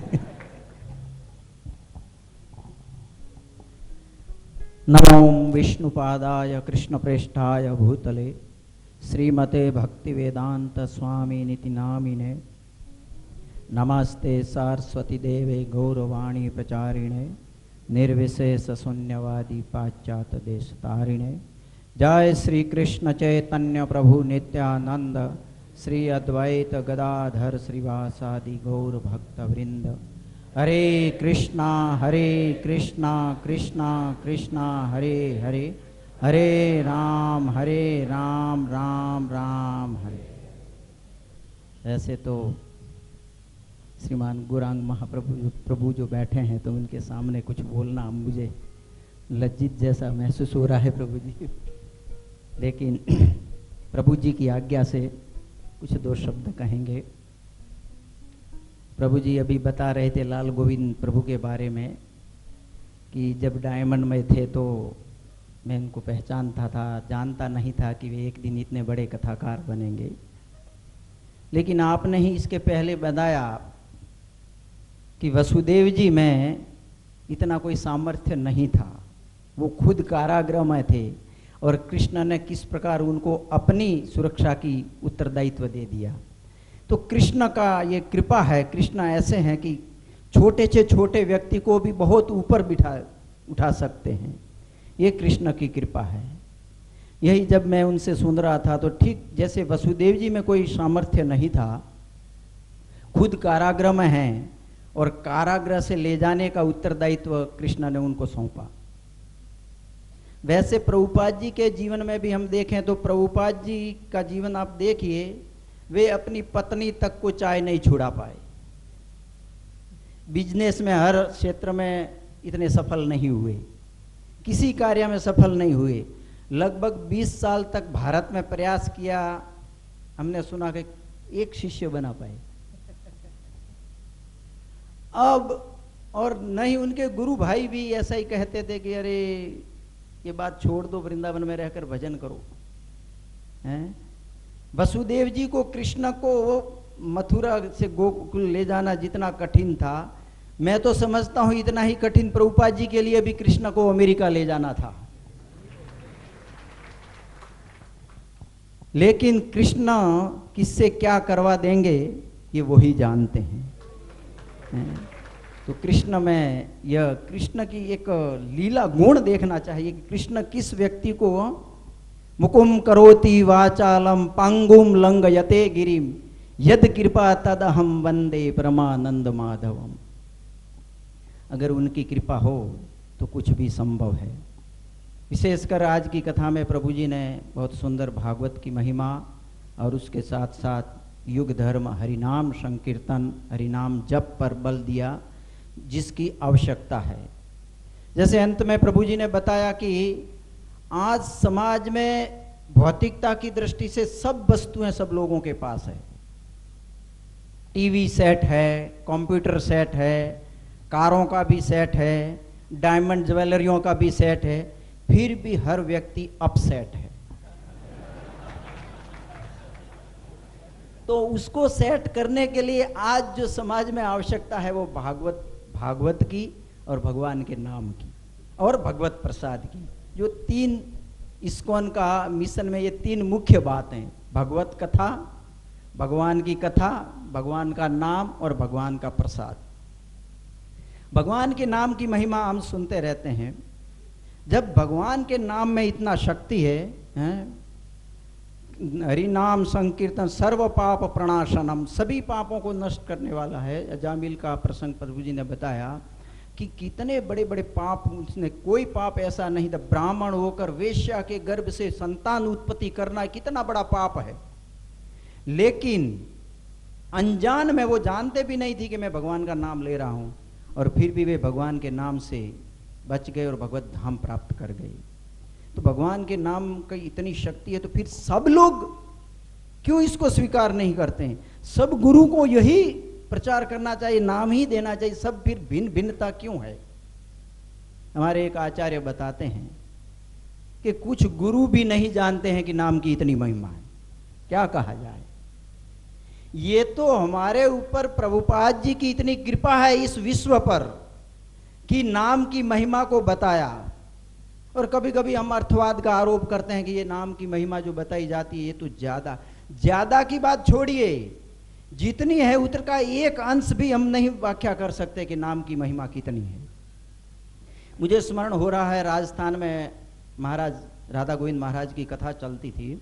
नमो विष्णुपादाय कृष्णप्रेष्ठाय भूतले श्रीमते भक्तिवेदांत स्वामी निति नामिने। नमस्ते सारस्वती देवे गौरवाणी प्रचारिणे निर्विशेष शून्यवादी पाश्चात्य देश तारिणे। जय श्री कृष्ण चैतन्य प्रभु नित्यानंद श्री अद्वैत गदाधर श्रीवासादि गौर भक्त वृंद। हरे कृष्णा कृष्णा कृष्णा हरे हरे, हरे राम राम राम हरे। ऐसे तो श्रीमान गौरांग महाप्रभु जो बैठे हैं, तो उनके सामने कुछ बोलना मुझे लज्जित जैसा महसूस हो रहा है प्रभु जी, लेकिन प्रभु जी की आज्ञा से कुछ 2 शब्द कहेंगे। प्रभु जी अभी बता रहे थे लाल गोविंद प्रभु के बारे में कि जब डायमंड में थे तो मैं इनको पहचानता था, जानता नहीं था कि वे एक दिन इतने बड़े कथाकार बनेंगे। लेकिन आपने ही इसके पहले बताया कि वसुदेव जी में इतना कोई सामर्थ्य नहीं था, वो खुद कारागृह में थे और कृष्ण ने किस प्रकार उनको अपनी सुरक्षा की उत्तरदायित्व दे दिया। तो कृष्ण का ये कृपा है। कृष्ण ऐसे हैं कि छोटे से छोटे व्यक्ति को भी बहुत ऊपर उठा सकते हैं। ये कृष्ण की कृपा है। यही जब मैं उनसे सुन रहा था तो ठीक जैसे वसुदेव जी में कोई सामर्थ्य नहीं था, खुद कारागृह में हैं और कारागृह से ले जाने का उत्तरदायित्व कृष्ण ने उनको सौंपा। वैसे प्रभुपाद जी के जीवन में भी हम देखें तो प्रभुपाद जी का जीवन आप देखिए, वे अपनी पत्नी तक को चाय नहीं छुड़ा पाए। बिजनेस में हर क्षेत्र में इतने सफल नहीं हुए, किसी कार्य में सफल नहीं हुए। लगभग 20 साल तक भारत में प्रयास किया, हमने सुना कि एक शिष्य बना पाए। अब और नहीं, उनके गुरु भाई भी ऐसा ही कहते थे कि अरे ये बात छोड़ दो, वृंदावन में रहकर भजन करो। हैं? वसुदेव जी को, कृष्ण को मथुरा से गोकुल ले जाना जितना कठिन था, मैं तो समझता हूं इतना ही कठिन प्रभुपाद जी के लिए भी कृष्ण को अमेरिका ले जाना था। लेकिन कृष्ण किससे क्या करवा देंगे ये वही जानते हैं। तो कृष्ण में यह कृष्ण की एक लीला गुण देखना चाहिए कि कृष्ण किस व्यक्ति को मुकुम करोति वाचालम पांगुम लंघयते गिरिम यद कृपा तदहम वंदे परमानंद माधवम। अगर उनकी कृपा हो तो कुछ भी संभव है। विशेषकर आज की कथा में प्रभु जी ने बहुत सुंदर भागवत की महिमा और उसके साथ साथ युग धर्म, हरिनाम संकीर्तन, हरिनाम जप पर बल दिया, जिसकी आवश्यकता है। जैसे अंत में प्रभु जी ने बताया कि आज समाज में भौतिकता की दृष्टि से सब वस्तुएं सब लोगों के पास है। टीवी सेट है, कंप्यूटर सेट है, कारों का भी सेट है, डायमंड ज्वेलरियों का भी सेट है, फिर भी हर व्यक्ति अपसेट है। तो उसको सेट करने के लिए आज जो समाज में आवश्यकता है वो भागवत की और भगवान के नाम की और भगवत प्रसाद की। जो तीन इस्कॉन का मिशन में ये तीन मुख्य बातें हैं, भगवत कथा, भगवान की कथा, भगवान का नाम और भगवान का प्रसाद। भगवान के नाम की महिमा हम सुनते रहते हैं। जब भगवान के नाम में इतना शक्ति है, हरि नाम संकीर्तन सर्व पाप प्रणाशनम, सभी पापों को नष्ट करने वाला है। अजामिल का प्रसंग प्रभु जी ने बताया कि कितने बड़े बड़े पाप, उसने कोई पाप ऐसा नहीं था। ब्राह्मण होकर वेश्या के गर्भ से संतान उत्पत्ति करना कितना बड़ा पाप है। लेकिन अनजान में, वो जानते भी नहीं थी कि मैं भगवान का नाम ले रहा हूं, और फिर भी वे भगवान के नाम से बच गए और भगवत धाम प्राप्त कर गए। तो भगवान के नाम की इतनी शक्ति है, तो फिर सब लोग क्यों इसको स्वीकार नहीं करते हैं? सब गुरु को यही प्रचार करना चाहिए, नाम ही देना चाहिए, सब फिर भिन्न भिन्नता क्यों है? हमारे एक आचार्य बताते हैं कि कुछ गुरु भी नहीं जानते हैं कि नाम की इतनी महिमा है। क्या कहा जाए? ये तो हमारे ऊपर प्रभुपाद जी की इतनी कृपा है इस विश्व पर कि नाम की महिमा को बताया। और कभी कभी हम अर्थवाद का आरोप करते हैं कि ये नाम की महिमा जो बताई जाती है ये तो ज्यादा की बात छोड़िए, जितनी है उतर का एक अंश भी हम नहीं व्याख्या कर सकते कि नाम की महिमा कितनी है। मुझे स्मरण हो रहा है, राजस्थान में महाराज राधा गोविंद महाराज की कथा चलती थी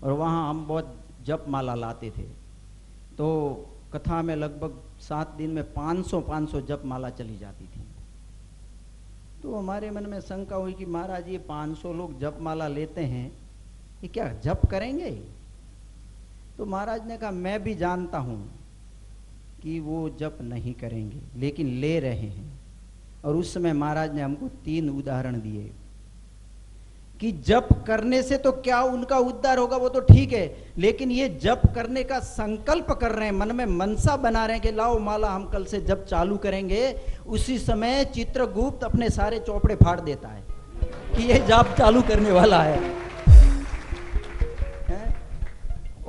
और वहाँ हम बहुत जप माला लाते थे। तो कथा में लगभग 7 दिन में 500 जप माला चली जाती थी। तो हमारे मन में शंका हुई कि महाराज ये 500 लोग जप माला लेते हैं, ये क्या जप करेंगे? तो महाराज ने कहा मैं भी जानता हूं कि वो जप नहीं करेंगे, लेकिन ले रहे हैं। और उस समय महाराज ने हमको 3 उदाहरण दिए कि जप करने से तो क्या उनका उद्धार होगा, वो तो ठीक है, लेकिन ये जप करने का संकल्प कर रहे हैं, मन में मनसा बना रहे हैं कि लाओ माला हम कल से जप चालू करेंगे। उसी समय चित्रगुप्त अपने सारे चौपड़े फाड़ देता है कि ये जप चालू करने वाला है।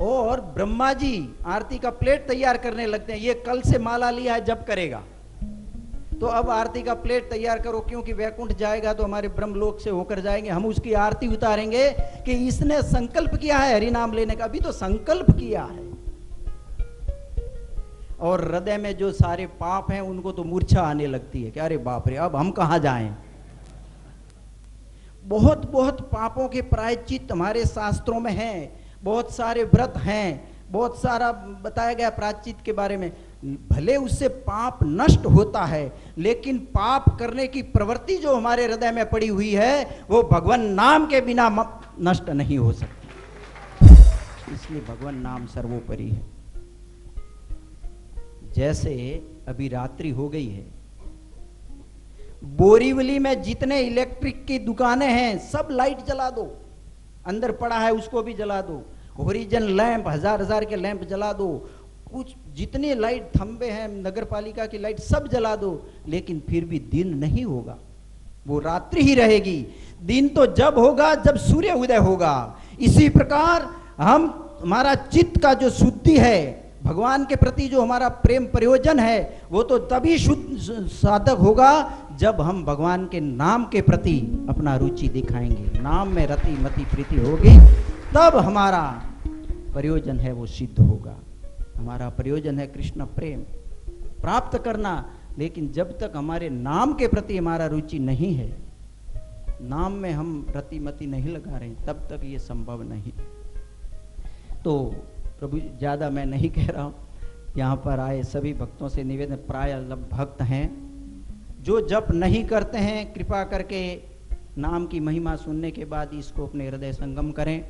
और ब्रह्मा जी आरती का प्लेट तैयार करने लगते हैं, ये कल से माला लिया है जप करेगा, तो अब आरती का प्लेट तैयार करो, क्योंकि वैकुंठ जाएगा तो हमारे ब्रह्मलोक से होकर जाएंगे, हम उसकी आरती उतारेंगे कि इसने संकल्प किया है हरि नाम लेने का। अभी तो संकल्प किया है, और हृदय में जो सारे पाप हैं उनको तो मूर्छा आने लगती है कि अरे बाप रे, अब हम कहां जाएं। बहुत बहुत पापों के प्रायश्चित हमारे शास्त्रों में हैं, बहुत सारे व्रत हैं, बहुत सारा बताया गया प्रायश्चित के बारे में। भले उससे पाप नष्ट होता है, लेकिन पाप करने की प्रवृत्ति जो हमारे हृदय में पड़ी हुई है वो भगवान नाम के बिना नष्ट नहीं हो सकती। इसलिए भगवान नाम सर्वोपरि है। जैसे अभी रात्रि हो गई है, बोरीवली में जितने इलेक्ट्रिक की दुकानें हैं सब लाइट जला दो, अंदर पड़ा है उसको भी जला दो, होरिजन लैंप हजार के लैंप जला दो, कुछ जितने लाइट थंबे हैं नगर पालिका की लाइट सब जला दो, लेकिन फिर भी दिन नहीं होगा, वो रात्रि ही रहेगी। दिन तो जब होगा जब सूर्य उदय होगा। इसी प्रकार हमारा चित्त का जो शुद्धि है, भगवान के प्रति जो हमारा प्रेम प्रयोजन है, वो तो तभी शुद्ध साधक होगा जब हम भगवान के नाम के प्रति अपना रुचि दिखाएंगे। नाम में रति मति प्रीति होगी, तब हमारा प्रयोजन है वो सिद्ध होगा। हमारा प्रयोजन है कृष्ण प्रेम प्राप्त करना, लेकिन जब तक हमारे नाम के प्रति हमारा रुचि नहीं है, नाम में हम रति मति नहीं लगा रहे, तब तक ये संभव नहीं। तो प्रभु ज़्यादा मैं नहीं कह रहा हूँ, यहाँ पर आए सभी भक्तों से निवेदन, प्राय भक्त हैं जो जप नहीं करते हैं, कृपा करके नाम की महिमा सुनने के बाद इसको अपने हृदय संगम करें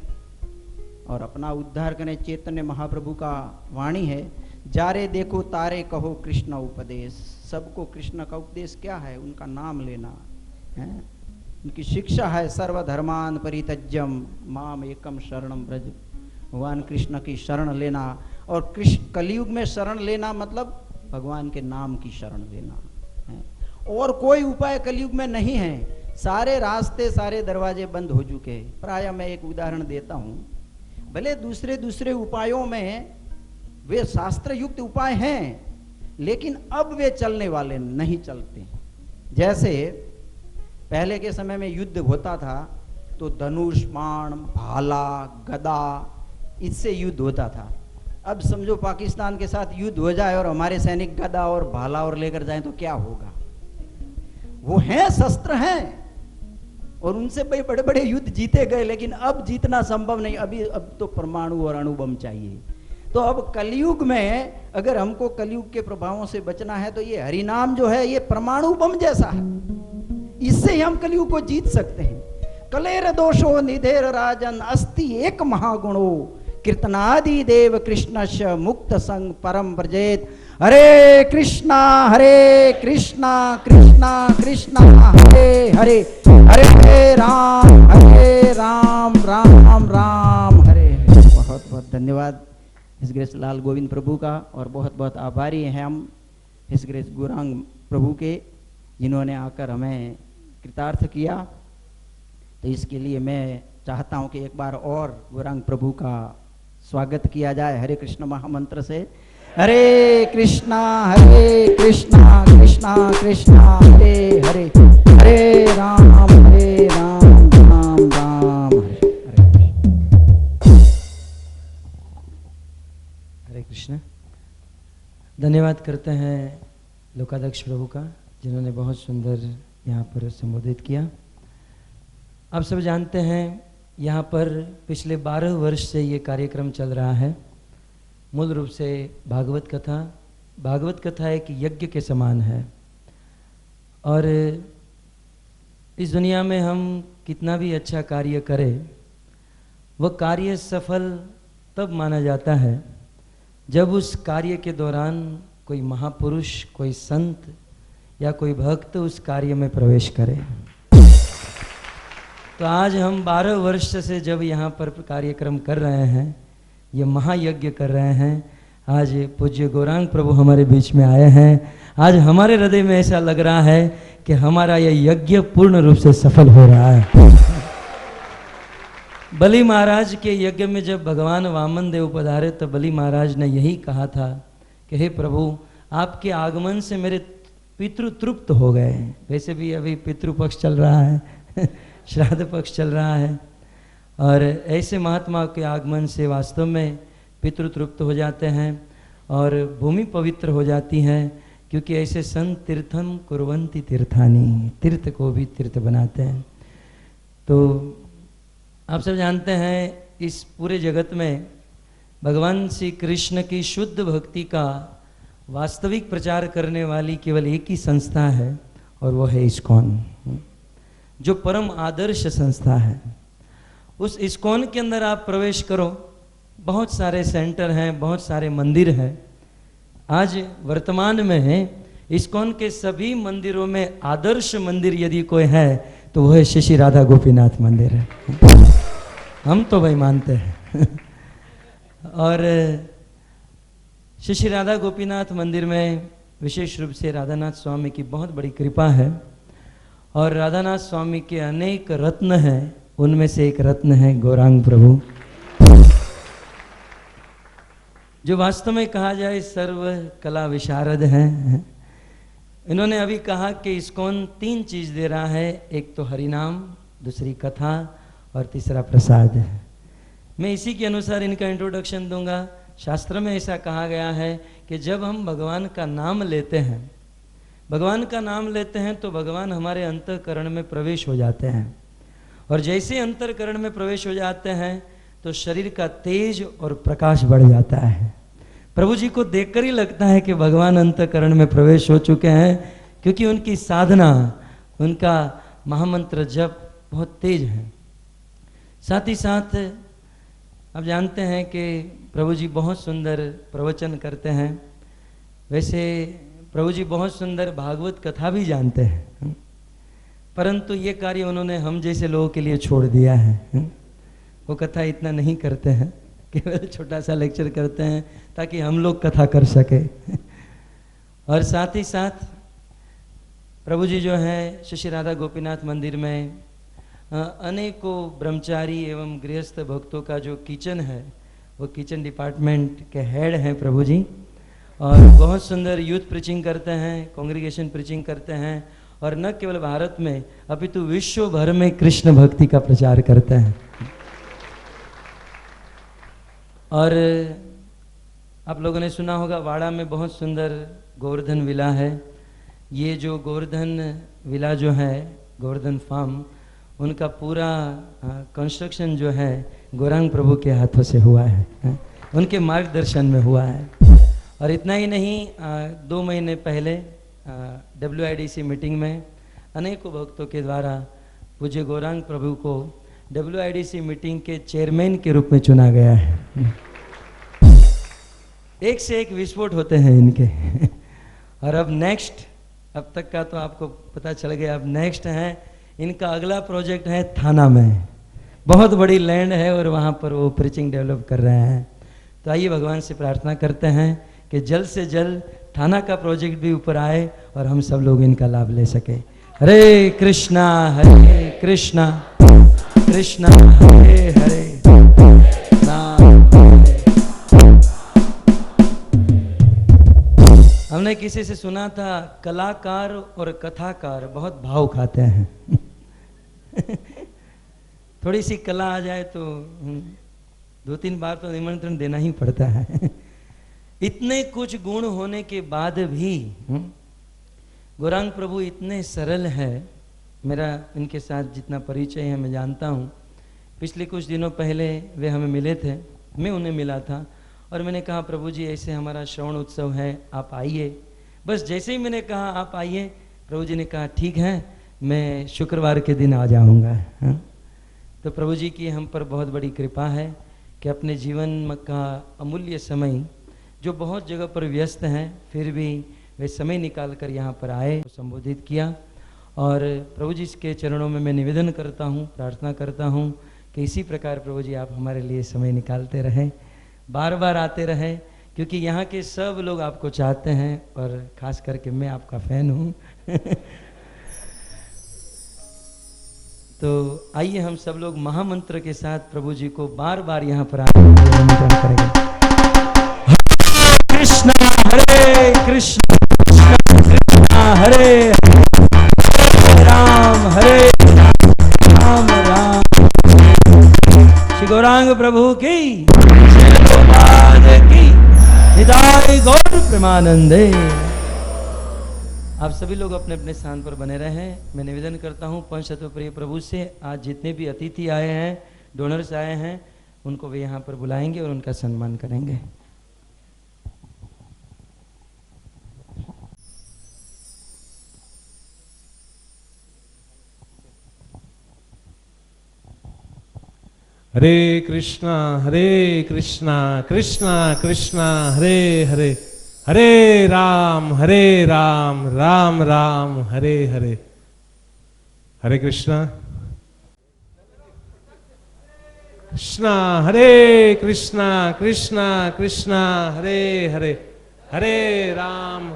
और अपना उद्धार करें। चैतन्य महाप्रभु का वाणी है, जारे देखो तारे कहो कृष्ण उपदेश। सबको कृष्ण का उपदेश क्या है? उनका नाम लेना है। उनकी शिक्षा है सर्वधर्मान परित्यज्यम माम एकम शरणम व्रज। भगवान कृष्ण की शरण लेना, और कृष्ण कलयुग में शरण लेना मतलब भगवान के नाम की शरण लेना है। और कोई उपाय कलयुग में नहीं है, सारे रास्ते सारे दरवाजे बंद हो चुके हैं। प्राय मैं एक उदाहरण देता हूँ, भले दूसरे उपायों में वे शास्त्र युक्त उपाय हैं, लेकिन अब वे चलने वाले नहीं चलते। जैसे पहले के समय में युद्ध होता था तो धनुष बाण भाला गदा इससे युद्ध होता था। अब समझो पाकिस्तान के साथ युद्ध हो जाए और हमारे सैनिक गदा और भाला और लेकर जाएं तो क्या होगा? वो हैं, शस्त्र हैं, और उनसे बड़े बड़े युद्ध जीते गए, लेकिन अब जीतना संभव नहीं। अब तो परमाणु और अणु बम चाहिए। तो अब कलयुग में अगर हमको कलयुग के प्रभावों से बचना है तो ये हरिनाम जो है ये परमाणु बम जैसा है, इससे ही हम कलयुग को जीत सकते हैं। कलेर दोषो निधेर राजन अस्ति एक महागुणो कीर्तनादि देव कृष्णस्य मुक्त संग परम व्रजेत। हरे कृष्णा कृष्णा कृष्णा हरे हरे, हरे राम राम राम हरे हरे। बहुत बहुत धन्यवाद हिज ग्रेस लाल गोविंद प्रभु का, और बहुत बहुत आभारी हैं हम हिज ग्रेस गौरांग प्रभु के, जिन्होंने आकर हमें कृतार्थ किया। तो इसके लिए मैं चाहता हूं कि एक बार और गौरांग प्रभु का स्वागत किया जाए हरे कृष्ण महामंत्र से। हरे कृष्णा कृष्णा कृष्णा हरे हरे, हरे राम राम राम हरे। हरे कृष्ण। धन्यवाद करते हैं लोकाध्यक्ष प्रभु का, जिन्होंने बहुत सुंदर यहाँ पर संबोधित किया। आप सब जानते हैं यहाँ पर पिछले 12 वर्ष से ये कार्यक्रम चल रहा है। मूल रूप से भागवत कथा एक यज्ञ के समान है, और इस दुनिया में हम कितना भी अच्छा कार्य करें, वह कार्य सफल तब माना जाता है जब उस कार्य के दौरान कोई महापुरुष, कोई संत या कोई भक्त उस कार्य में प्रवेश करे। तो आज हम 12 वर्ष से जब यहाँ पर कार्यक्रम कर रहे हैं, ये महायज्ञ कर रहे हैं, आज पूज्य गौरांग प्रभु हमारे बीच में आए हैं। आज हमारे हृदय में ऐसा लग रहा है कि हमारा यह यज्ञ पूर्ण रूप से सफल हो रहा है। बलि महाराज के यज्ञ में जब भगवान वामन देव पधारे तो बलि महाराज ने यही कहा था कि हे प्रभु, आपके आगमन से मेरे पितृ तृप्त हो गए। वैसे भी अभी पितृपक्ष चल रहा है श्राद्ध पक्ष चल रहा है, और ऐसे महात्मा के आगमन से वास्तव में पितृ तृप्त हो जाते हैं और भूमि पवित्र हो जाती है, क्योंकि ऐसे संत तीर्थम कुर्वन्ति तीर्थानि, तीर्थ को भी तीर्थ बनाते हैं। तो आप सब जानते हैं इस पूरे जगत में भगवान श्री कृष्ण की शुद्ध भक्ति का वास्तविक प्रचार करने वाली केवल एक ही संस्था है और वो है इस्कॉन, जो परम आदर्श संस्था है। उस इस्कॉन के अंदर आप प्रवेश करो, बहुत सारे सेंटर हैं, बहुत सारे मंदिर हैं। आज वर्तमान में इस्कॉन के सभी मंदिरों में आदर्श मंदिर यदि कोई है तो वह है श्री श्री राधा गोपीनाथ मंदिर है। हम तो भाई मानते हैं। और श्री श्री राधा गोपीनाथ मंदिर में विशेष रूप से राधानाथ स्वामी की बहुत बड़ी कृपा है और राधानाथ स्वामी के अनेक रत्न हैं, उनमें से एक रत्न है गौरांग प्रभु, जो वास्तव में कहा जाए सर्व कला विशारद हैं। इन्होंने अभी कहा कि इस्कॉन 3 चीज दे रहा है, एक तो हरिनाम, दूसरी कथा और तीसरा प्रसाद है। मैं इसी के अनुसार इनका इंट्रोडक्शन दूंगा। शास्त्र में ऐसा कहा गया है कि जब हम भगवान का नाम लेते हैं, भगवान का नाम लेते हैं तो भगवान हमारे अंतःकरण में प्रवेश हो जाते हैं और जैसे अंतःकरण में प्रवेश हो जाते हैं तो शरीर का तेज और प्रकाश बढ़ जाता है। प्रभु जी को देखकर ही लगता है कि भगवान अंतःकरण में प्रवेश हो चुके हैं, क्योंकि उनकी साधना, उनका महामंत्र जप बहुत तेज है। साथ ही साथ आप जानते हैं कि प्रभु जी बहुत सुंदर प्रवचन करते हैं। वैसे प्रभु जी बहुत सुंदर भागवत कथा भी जानते हैं, परंतु ये कार्य उन्होंने हम जैसे लोगों के लिए छोड़ दिया है। वो कथा इतना नहीं करते हैं, केवल छोटा सा लेक्चर करते हैं ताकि हम लोग कथा कर सके। और साथ ही साथ प्रभु जी जो है श्री श्री राधा गोपीनाथ मंदिर में अनेकों ब्रह्मचारी एवं गृहस्थ भक्तों का जो किचन है, वो किचन डिपार्टमेंट के हेड हैं प्रभु जी, और बहुत सुंदर यूथ प्रीचिंग करते हैं, कांग्रीगेशन प्रीचिंग करते हैं, और न केवल भारत में अपितु विश्व भर में कृष्ण भक्ति का प्रचार करते हैं। और आप लोगों ने सुना होगा वाड़ा में बहुत सुंदर गोवर्धन विला है। ये जो गोवर्धन विला जो है, गोवर्धन फार्म, उनका पूरा कंस्ट्रक्शन जो है गौरांग प्रभु के हाथों से हुआ है, उनके मार्गदर्शन में हुआ है। और इतना ही नहीं, 2 महीने पहले WIDC मीटिंग में अनेकों भक्तों के द्वारा पूज्य गौरांग प्रभु को WIDC मीटिंग के चेयरमैन के रूप में चुना गया है। एक से एक विस्फोट होते हैं इनके। और अब नेक्स्ट, अब तक का तो आपको पता चल गया, अब नेक्स्ट है इनका अगला प्रोजेक्ट है थाना में। बहुत बड़ी लैंड है और वहाँ पर वो प्रीचिंग डेवलप कर रहे हैं। तो आइए भगवान से प्रार्थना करते हैं कि जल्द से जल्द थाना का प्रोजेक्ट भी ऊपर आए और हम सब लोग इनका लाभ ले सके। हरे कृष्णा कृष्णा हरे हरे राम। हमने किसी से सुना था कलाकार और कथाकार बहुत भाव खाते हैं। थोड़ी सी कला आ जाए तो 2-3 बार तो निमंत्रण देना ही पड़ता है। इतने कुछ गुण होने के बाद भी गौरांग प्रभु इतने सरल है। मेरा इनके साथ जितना परिचय है मैं जानता हूँ। पिछले कुछ दिनों पहले वे हमें मिले थे, मैं उन्हें मिला था और मैंने कहा प्रभु जी ऐसे हमारा श्रवण उत्सव है, आप आइए। बस जैसे ही मैंने कहा आप आइए, प्रभु जी ने कहा ठीक है, मैं शुक्रवार के दिन आ जाऊँगा। तो प्रभु जी की हम पर बहुत बड़ी कृपा है कि अपने जीवन का अमूल्य समय, जो बहुत जगह पर व्यस्त हैं, फिर भी वे समय निकाल कर यहाँ पर आए, संबोधित किया। और प्रभु जी के चरणों में मैं निवेदन करता हूँ, प्रार्थना करता हूँ कि इसी प्रकार प्रभु जी आप हमारे लिए समय निकालते रहें, बार बार आते रहें, क्योंकि यहाँ के सब लोग आपको चाहते हैं और खास करके मैं आपका फैन हूँ। तो आइए हम सब लोग महामंत्र के साथ प्रभु जी को बार बार यहाँ पर आने के लिए निमंत्रण करेंगे। कृष्णा हरे कृष्णा कृष्णा हरे राम हरे राम राम। श्री गौरांग प्रभु की की हिदाय गौर प्रेमानंदे। आप सभी लोग अपने अपने स्थान पर बने रहें। मैं निवेदन करता हूँ पंच तत्व प्रिय प्रभु से, आज जितने भी अतिथि आए हैं, डोनर्स आए हैं, उनको वे यहाँ पर बुलाएंगे और उनका सम्मान करेंगे। हरे कृष्णा कृष्णा कृष्णा हरे हरे, हरे राम राम राम हरे हरे। हरे कृष्णा कृष्णा कृष्णा कृष्णा हरे हरे, हरे राम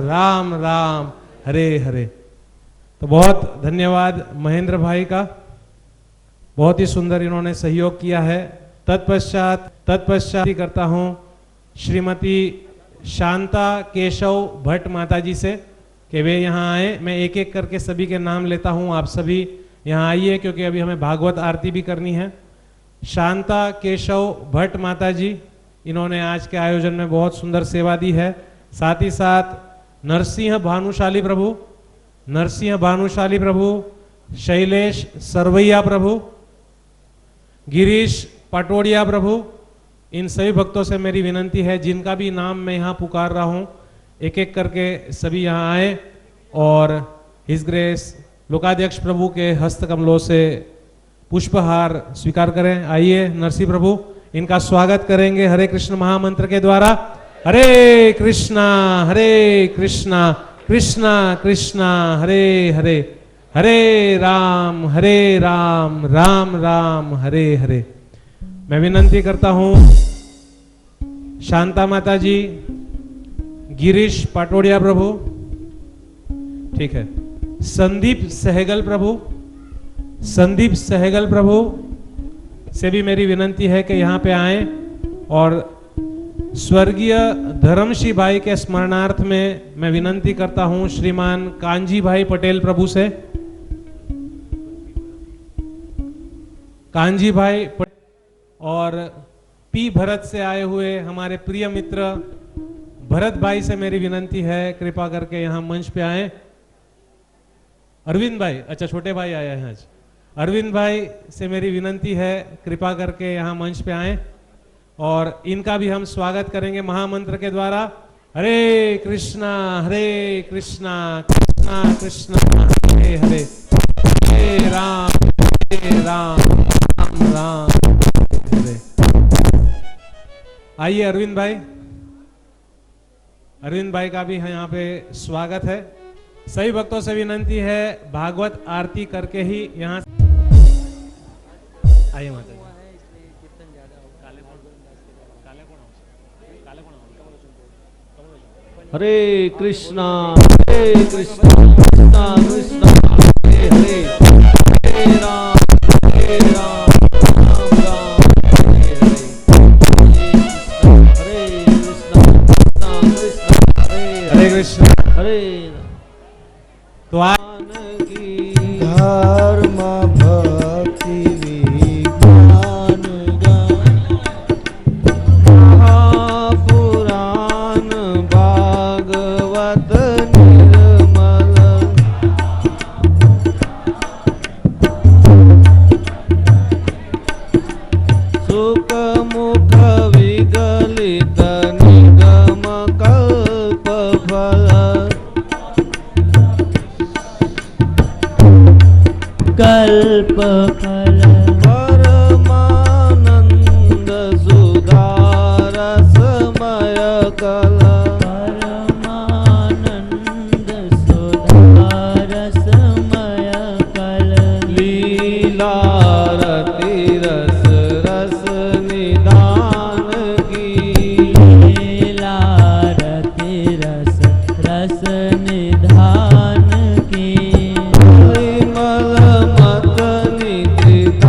राम राम हरे हरे। तो बहुत धन्यवाद महेंद्र भाई का, बहुत ही सुंदर इन्होंने सहयोग किया है। तत्पश्चात करता हूं श्रीमती शांता केशव भट्ट माता जी से कि वे यहाँ आए। मैं एक एक करके सभी के नाम लेता हूं, आप सभी यहाँ आइए क्योंकि अभी हमें भागवत आरती भी करनी है। शांता केशव भट्ट माता जी, इन्होंने आज के आयोजन में बहुत सुंदर सेवा दी है। साथ ही साथ नरसिंह भानुशाली प्रभु, शैलेश सरवैया प्रभु, गिरीश पटोड़िया प्रभु, इन सभी भक्तों से मेरी विनंती है जिनका भी नाम मैं यहाँ पुकार रहा हूँ, एक एक करके सभी यहाँ आए और हिज ग्रेस लोकाध्यक्ष प्रभु के हस्त कमलों से पुष्पहार स्वीकार करें। आइए नरसिंह प्रभु, इनका स्वागत करेंगे हरे कृष्ण महामंत्र के द्वारा। हरे कृष्णा कृष्णा कृष्णा हरे हरे, हरे राम राम राम हरे हरे। मैं विनंती करता हूं शांता माता जी, गिरीश पाटोड़िया प्रभु, ठीक है, संदीप सहगल प्रभु से भी मेरी विनंती है कि यहाँ पे आए और स्वर्गीय धर्मशी भाई के स्मरणार्थ में मैं विनंती करता हूं श्रीमान कांजी भाई पटेल प्रभु से। कांजी भाई और पी भरत से आए हुए हमारे प्रिय मित्र भरत भाई से मेरी विनंती है कृपा करके यहाँ मंच पे आए। अरविंद भाई, अच्छा छोटे भाई आए हैं आज। अरविंद भाई से मेरी विनंती है कृपा करके यहाँ मंच पे आए और इनका भी हम स्वागत करेंगे महामंत्र के द्वारा। हरे कृष्णा कृष्णा कृष्णा हरे हरे, हरे राम राम हरे। आइए अरविंद भाई का भी यहाँ पे स्वागत है। सभी भक्तों से विनंती है भागवत आरती करके ही यहाँ आइए माता जी। हरे कृष्णा कृष्णा कृष्णा हरे हरे, हरे राम राम राम हरे हरे, हरे कृष्णा कृष्णा हरे कृष्ण हरे। तो आप धर्म भक्ति विज्ञान महापुराण भागवत निर्मल सुख मुख विगलित निगम कल्प फल कल्प फल परमानंद सुधारसमय कल परमानंद सुधारसमय कल लीला रति रस रस निदान की लीला रति रस रस निधान की मत निद्रित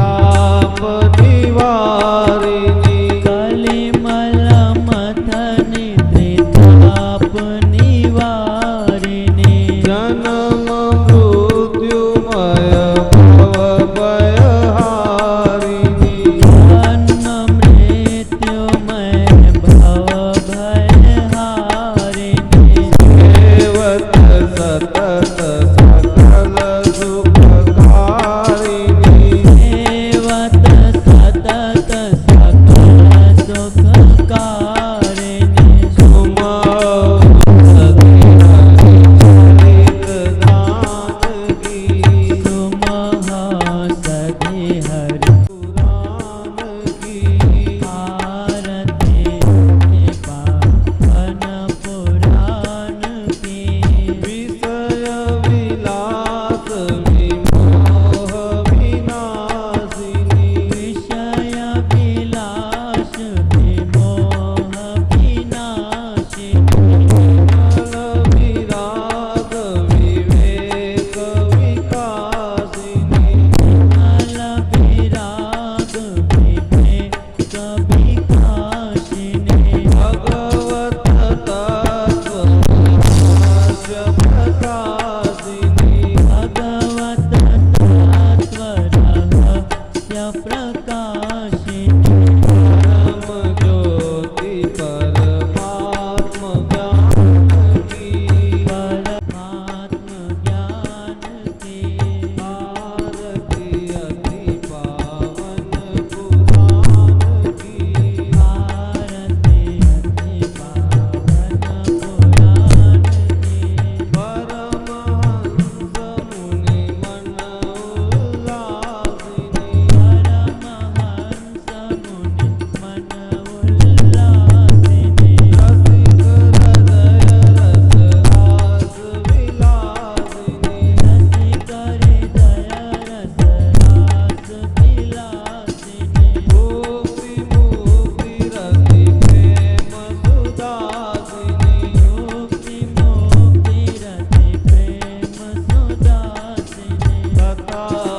राम